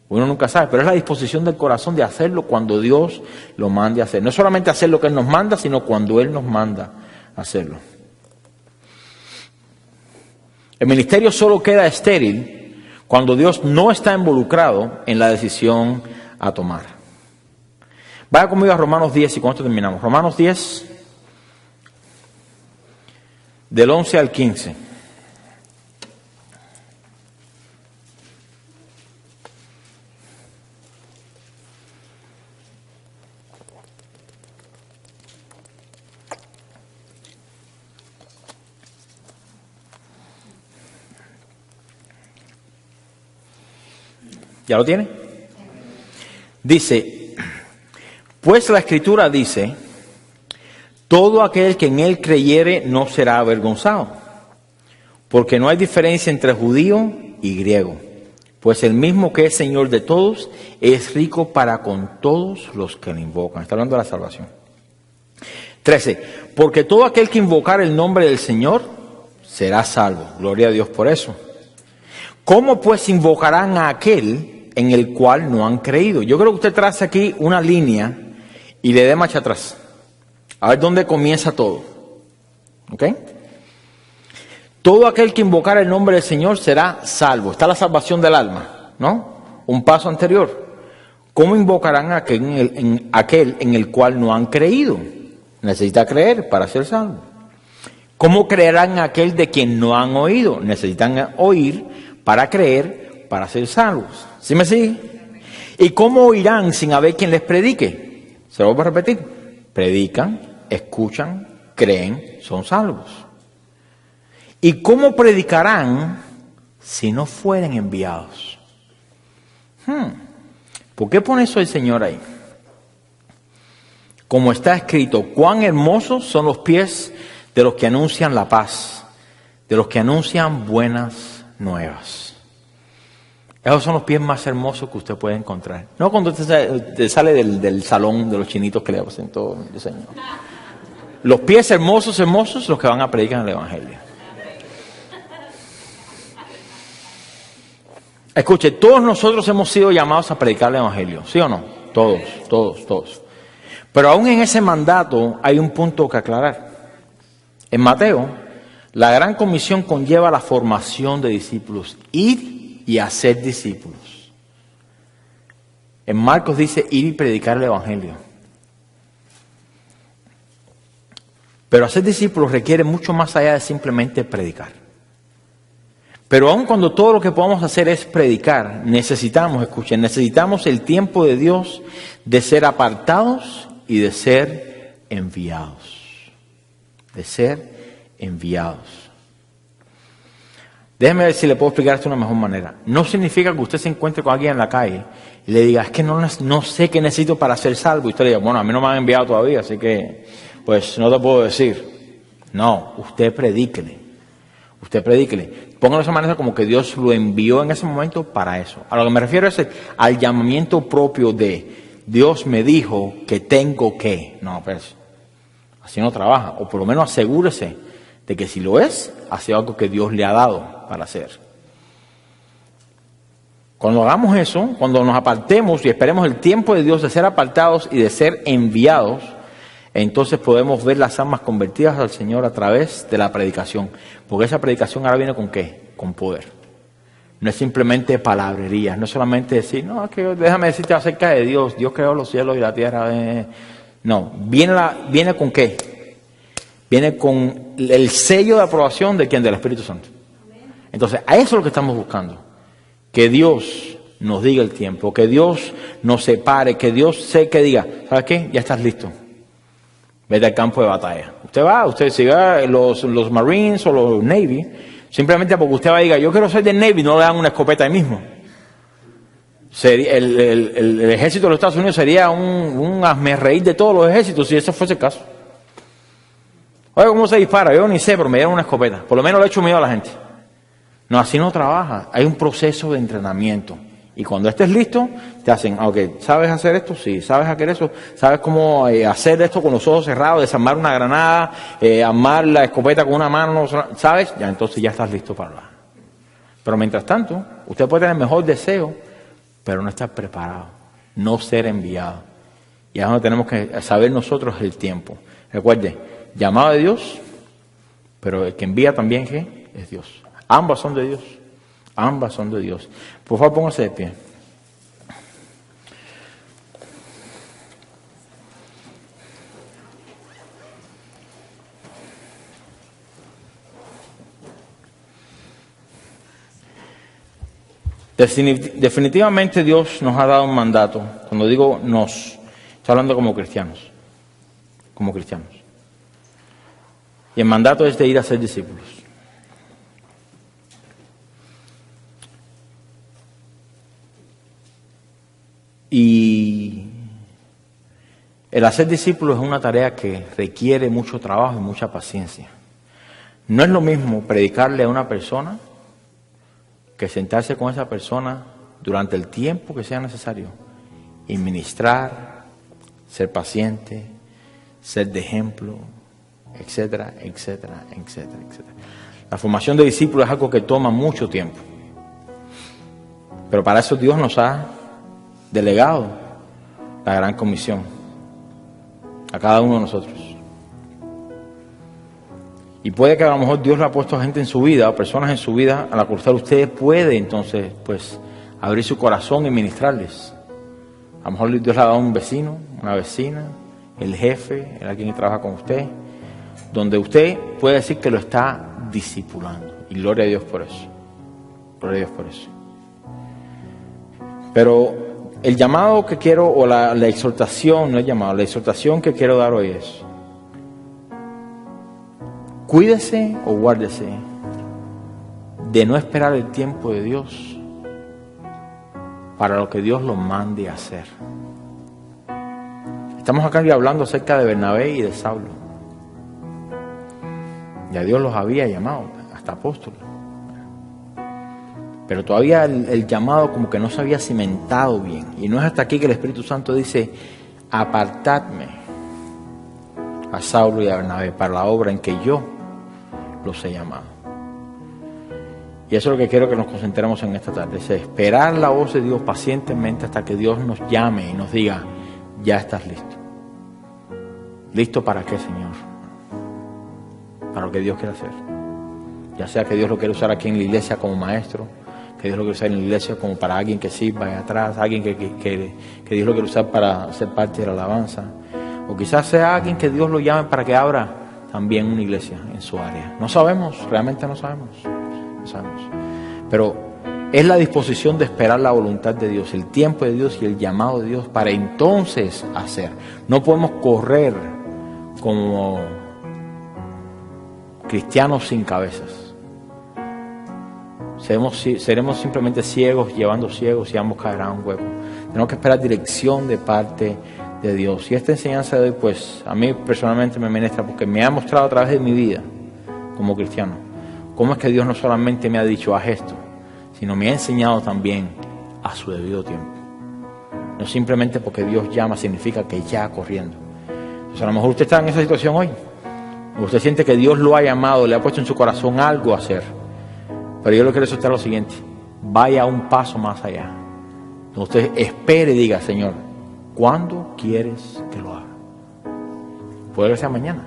Uno nunca sabe, pero es la disposición del corazón de hacerlo cuando Dios lo mande a hacer. No solamente hacer lo que Él nos manda, sino cuando Él nos manda a hacerlo. El ministerio solo queda estéril cuando Dios no está involucrado en la decisión a tomar. Vaya conmigo a Romanos 10 y con esto terminamos. Romanos 10, del 11 al 15. ¿Ya lo tiene? Dice, pues la Escritura dice, todo aquel que en él creyere no será avergonzado, porque no hay diferencia entre judío y griego, pues el mismo que es Señor de todos es rico para con todos los que le invocan. Está hablando de la salvación. 13, porque todo aquel que invocar el nombre del Señor será salvo. Gloria a Dios por eso. ¿Cómo pues invocarán a aquel en el cual no han creído? Yo creo que usted traza aquí una línea y le dé marcha atrás. A ver dónde comienza todo. ¿Ok? Todo aquel que invocar el nombre del Señor será salvo. Está la salvación del alma, ¿no? Un paso anterior. ¿Cómo invocarán a aquel en el cual no han creído? Necesita creer para ser salvo. ¿Cómo creerán a aquel de quien no han oído? Necesitan oír para creer, para ser salvos. ¿Sí me sigue? ¿Y cómo oirán sin haber quien les predique? Se lo voy a repetir. Predican, escuchan, creen, son salvos. ¿Y cómo predicarán si no fueren enviados? ¿Por qué pone eso el Señor ahí? Como está escrito, cuán hermosos son los pies de los que anuncian la paz, de los que anuncian buenas nuevas. Esos son los pies más hermosos que usted puede encontrar. No cuando usted sale del salón de los chinitos que le hacen todo el diseño. Los pies hermosos, los que van a predicar el Evangelio. Escuche, todos nosotros hemos sido llamados a predicar el Evangelio, ¿sí o no? Todos. Pero aún en ese mandato hay un punto que aclarar. En Mateo, la gran comisión conlleva la formación de discípulos. Ir y hacer discípulos. En Marcos dice ir y predicar el Evangelio. Pero hacer discípulos requiere mucho más allá de simplemente predicar. Pero aun cuando todo lo que podamos hacer es predicar, necesitamos el tiempo de Dios de ser apartados y de ser enviados. Déjeme ver si le puedo explicar esto de una mejor manera. No significa que usted se encuentre con alguien en la calle y le diga, es que no sé qué necesito para ser salvo. Y usted le diga, bueno, a mí no me han enviado todavía, así que pues no te puedo decir. No, usted predíquele. Póngalo de esa manera como que Dios lo envió en ese momento para eso. A lo que me refiero es al llamamiento propio de Dios me dijo que tengo que. No, pues así no trabaja. O por lo menos asegúrese de que si lo es, ha sido algo que Dios le ha dado para hacer. Cuando hagamos eso, cuando nos apartemos y esperemos el tiempo de Dios de ser apartados y de ser enviados, entonces podemos ver las almas convertidas al Señor a través de la predicación. Porque esa predicación ahora viene ¿con qué? Con poder. No es simplemente palabrería, no es solamente decir, no, es que déjame decirte acerca de Dios, Dios creó los cielos y la tierra. No, viene ¿con qué? Viene con el sello de aprobación de ¿quién? Del Espíritu Santo. Entonces, a eso es lo que estamos buscando. Que Dios nos diga el tiempo, que Dios nos separe, que Dios que diga, ¿sabes qué? Ya estás listo. Vete al campo de batalla. Usted siga los Marines o los Navy, simplemente porque usted va a diga, yo quiero ser del Navy, no le dan una escopeta ahí mismo. El ejército de los Estados Unidos sería un hazmerreír de todos los ejércitos si ese fuese el caso. Oye, ¿cómo se dispara? Yo ni sé, pero me dieron una escopeta. Por lo menos le he hecho miedo a la gente. No, así no trabaja. Hay un proceso de entrenamiento. Y cuando estés listo, te hacen, ok, ¿sabes hacer esto? Sí. ¿Sabes hacer eso? ¿Sabes cómo hacer esto con los ojos cerrados? Desarmar una granada, armar la escopeta con una mano, ¿sabes? Ya, entonces ya estás listo para hablar. Pero mientras tanto, usted puede tener el mejor deseo, pero no estar preparado. No ser enviado. Y ahora tenemos que saber nosotros el tiempo. Recuerde, llamado de Dios, pero el que envía también, ¿qué? Es Dios. Ambas son de Dios. Ambas son de Dios. Por favor, póngase de pie. Definitivamente Dios nos ha dado un mandato. Cuando digo nos, estoy hablando como cristianos. Como cristianos. Y el mandato es de ir a ser discípulos. Y el hacer discípulos es una tarea que requiere mucho trabajo y mucha paciencia. No es lo mismo predicarle a una persona que sentarse con esa persona durante el tiempo que sea necesario y ministrar, ser paciente, ser de ejemplo, etcétera, etcétera, etcétera, etcétera. La formación de discípulos es algo que toma mucho tiempo. Pero para eso Dios nos ha delegado la gran comisión a cada uno de nosotros. Y puede que a lo mejor Dios le ha puesto a gente en su vida, o personas en su vida, a la cual usted puede entonces pues abrir su corazón y ministrarles. A lo mejor Dios le ha dado un vecino, una vecina, el jefe, alguien que trabaja con usted, donde usted puede decir que lo está discipulando. Y gloria a Dios por eso. Gloria a Dios por eso. Pero el llamado que quiero, o la exhortación, no el llamado, la exhortación que quiero dar hoy es: cuídese o guárdese de no esperar el tiempo de Dios para lo que Dios lo mande a hacer. Estamos acá hablando acerca de Bernabé y de Saulo. Ya Dios los había llamado hasta apóstoles. Pero todavía el llamado como que no se había cimentado bien. Y no es hasta aquí que el Espíritu Santo dice: apartadme a Saulo y a Bernabé para la obra en que yo los he llamado. Y eso es lo que quiero que nos concentremos en esta tarde: es esperar la voz de Dios pacientemente hasta que Dios nos llame y nos diga: ya estás listo. ¿Listo para qué, Señor? Para lo que Dios quiere hacer. Ya sea que Dios lo quiere usar aquí en la iglesia como maestro, que Dios lo quiere usar en la iglesia como para alguien que sirva ahí atrás, alguien que Dios lo quiere usar para ser parte de la alabanza, o quizás sea alguien que Dios lo llame para que abra también una iglesia en su área. No sabemos, realmente no sabemos. Pero es la disposición de esperar la voluntad de Dios, el tiempo de Dios y el llamado de Dios para entonces hacer. No podemos correr como cristianos sin cabezas. Seremos simplemente ciegos llevando ciegos y ambos caerán en un hueco. Tenemos que esperar dirección de parte de Dios. Y esta enseñanza de hoy, pues, a mí personalmente me ministra porque me ha mostrado a través de mi vida como cristiano cómo es que Dios no solamente me ha dicho haz esto, sino me ha enseñado también a su debido tiempo. No simplemente porque Dios llama significa que ya corriendo. Entonces a lo mejor usted está en esa situación hoy. Usted siente que Dios lo ha llamado, le ha puesto en su corazón algo a hacer. Pero yo le quiero soltar lo siguiente: vaya un paso más allá. Usted espere y diga: Señor, ¿cuándo quieres que lo haga? Puede que sea mañana,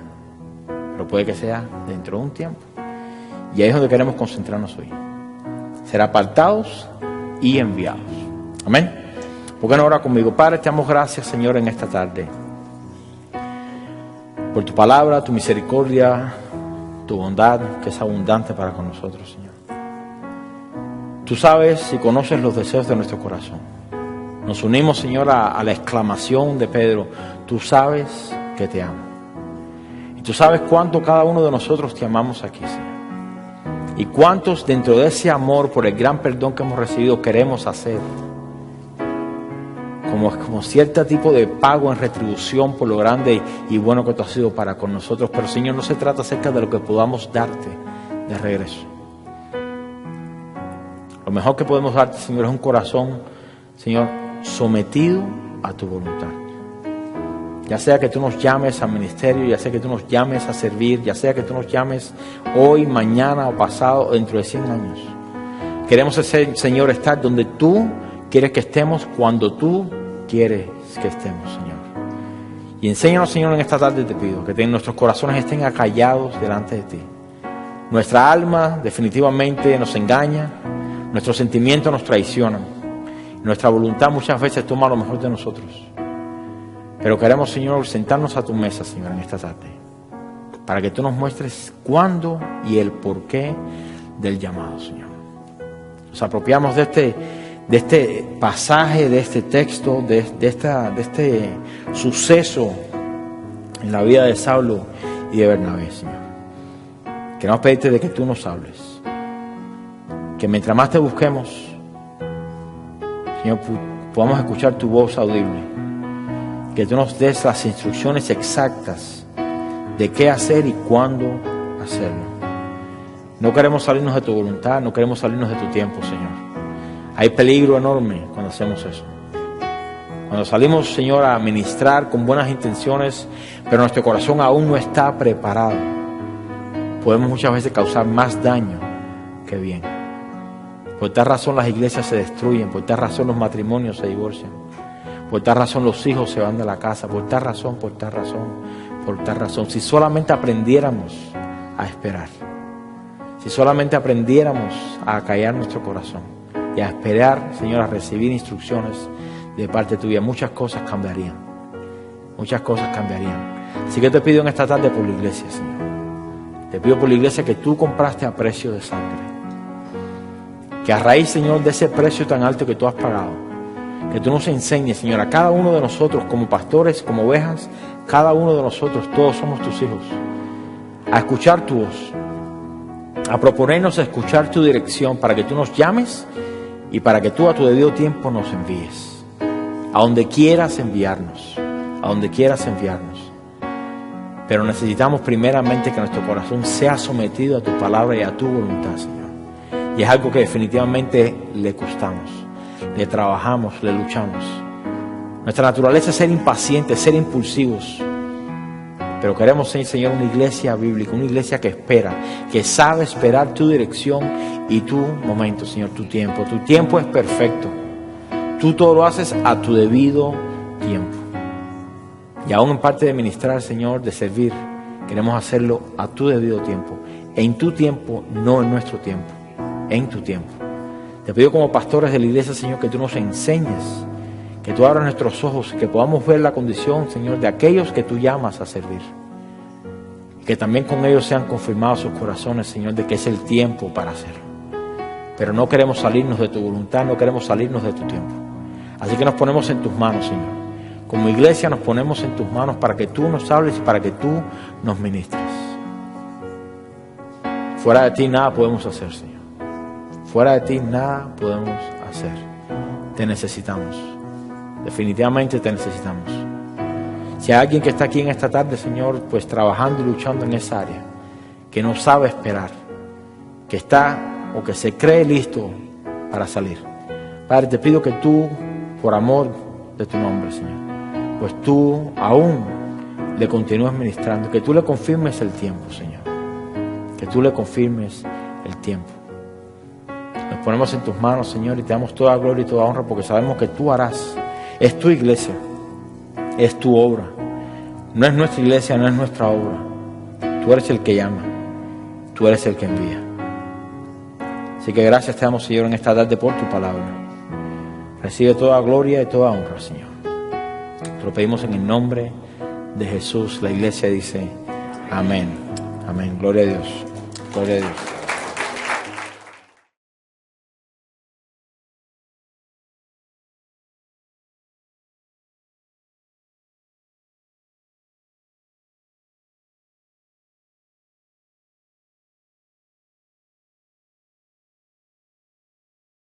pero puede que sea dentro de un tiempo. Y ahí es donde queremos concentrarnos hoy: ser apartados y enviados. Amén. ¿Por qué no ora conmigo? Padre, te damos gracias, Señor, en esta tarde por tu palabra, tu misericordia, tu bondad que es abundante para con nosotros, Señor. Tú sabes y conoces los deseos de nuestro corazón. Nos unimos, Señor, a la exclamación de Pedro: tú sabes que te amo. Y tú sabes cuánto cada uno de nosotros te amamos aquí, Señor. Y cuántos dentro de ese amor por el gran perdón que hemos recibido queremos hacer como cierto tipo de pago en retribución por lo grande y bueno que tú has sido para con nosotros. Pero, Señor, no se trata acerca de lo que podamos darte de regreso. Lo mejor que podemos darte, Señor, es un corazón, Señor, sometido a tu voluntad. Ya sea que tú nos llames al ministerio, ya sea que tú nos llames a servir, ya sea que tú nos llames hoy, mañana o pasado o dentro de 100 años. Queremos, Señor, estar donde tú quieres que estemos, cuando tú quieres que estemos, Señor. Y enséñanos, Señor, en esta tarde te pido que nuestros corazones estén acallados delante de ti. Nuestra alma definitivamente nos engaña, nuestros sentimientos nos traicionan, nuestra voluntad muchas veces toma lo mejor de nosotros. Pero queremos, Señor, sentarnos a tu mesa, Señor, en esta tarde, para que tú nos muestres cuándo y el porqué del llamado, Señor. Nos apropiamos de este pasaje, de este texto, de este suceso en la vida de Saulo y de Bernabé, Señor. Queremos pedirte de que tú nos hables, que mientras más te busquemos, Señor, podamos escuchar tu voz audible, que tú nos des las instrucciones exactas de qué hacer y cuándo hacerlo. No queremos salirnos de tu voluntad, no queremos salirnos de tu tiempo, Señor. Hay peligro enorme cuando hacemos eso. Cuando salimos, Señor, a ministrar con buenas intenciones, pero nuestro corazón aún no está preparado, podemos muchas veces causar más daño que bien. Por tal razón las iglesias se destruyen, por tal razón los matrimonios se divorcian, por tal razón los hijos se van de la casa, por tal razón. Si solamente aprendiéramos a esperar, si solamente aprendiéramos a callar nuestro corazón y a esperar, Señor, a recibir instrucciones de parte tuya, muchas cosas cambiarían. Así que te pido en esta tarde por la iglesia, Señor. Te pido por la iglesia que tú compraste a precio de sangre. Que a raíz, Señor, de ese precio tan alto que tú has pagado, que tú nos enseñes, Señor, a cada uno de nosotros, como pastores, como ovejas, cada uno de nosotros, todos somos tus hijos, a escuchar tu voz, a proponernos a escuchar tu dirección para que tú nos llames y para que tú a tu debido tiempo nos envíes, a donde quieras enviarnos, Pero necesitamos primeramente que nuestro corazón sea sometido a tu palabra y a tu voluntad, Señor. Y es algo que definitivamente le costamos, le trabajamos, le luchamos. Nuestra naturaleza es ser impacientes, ser impulsivos. Pero queremos ser, Señor, una iglesia bíblica, una iglesia que espera, que sabe esperar tu dirección y tu momento, Señor, tu tiempo. Tu tiempo es perfecto. Tú todo lo haces a tu debido tiempo. Y aún en parte de ministrar, Señor, de servir, queremos hacerlo a tu debido tiempo. En tu tiempo, no en nuestro tiempo. En tu tiempo. Te pido como pastores de la iglesia, Señor, que tú nos enseñes, que tú abras nuestros ojos, que podamos ver la condición, Señor, de aquellos que tú llamas a servir. Y que también con ellos sean confirmados sus corazones, Señor, de que es el tiempo para hacerlo. Pero no queremos salirnos de tu voluntad, no queremos salirnos de tu tiempo. Así que nos ponemos en tus manos, Señor. Como iglesia nos ponemos en tus manos para que tú nos hables y para que tú nos ministres. Fuera de ti nada podemos hacer, Señor. Fuera de ti nada podemos hacer. Te necesitamos. Definitivamente te necesitamos. Si hay alguien que está aquí en esta tarde, Señor, pues trabajando y luchando en esa área, que no sabe esperar, que está o que se cree listo para salir, Padre, te pido que tú, por amor de tu nombre, Señor, pues tú aún le continúes ministrando, que tú le confirmes el tiempo, Señor, que tú le confirmes el tiempo. Nos ponemos en tus manos, Señor, y te damos toda gloria y toda honra porque sabemos que tú harás. Es tu iglesia, es tu obra. No es nuestra iglesia, no es nuestra obra. Tú eres el que llama, tú eres el que envía. Así que gracias te damos, Señor, en esta tarde por tu palabra. Recibe toda gloria y toda honra, Señor. Te lo pedimos en el nombre de Jesús. La iglesia dice amén. Amén. Gloria a Dios. Gloria a Dios.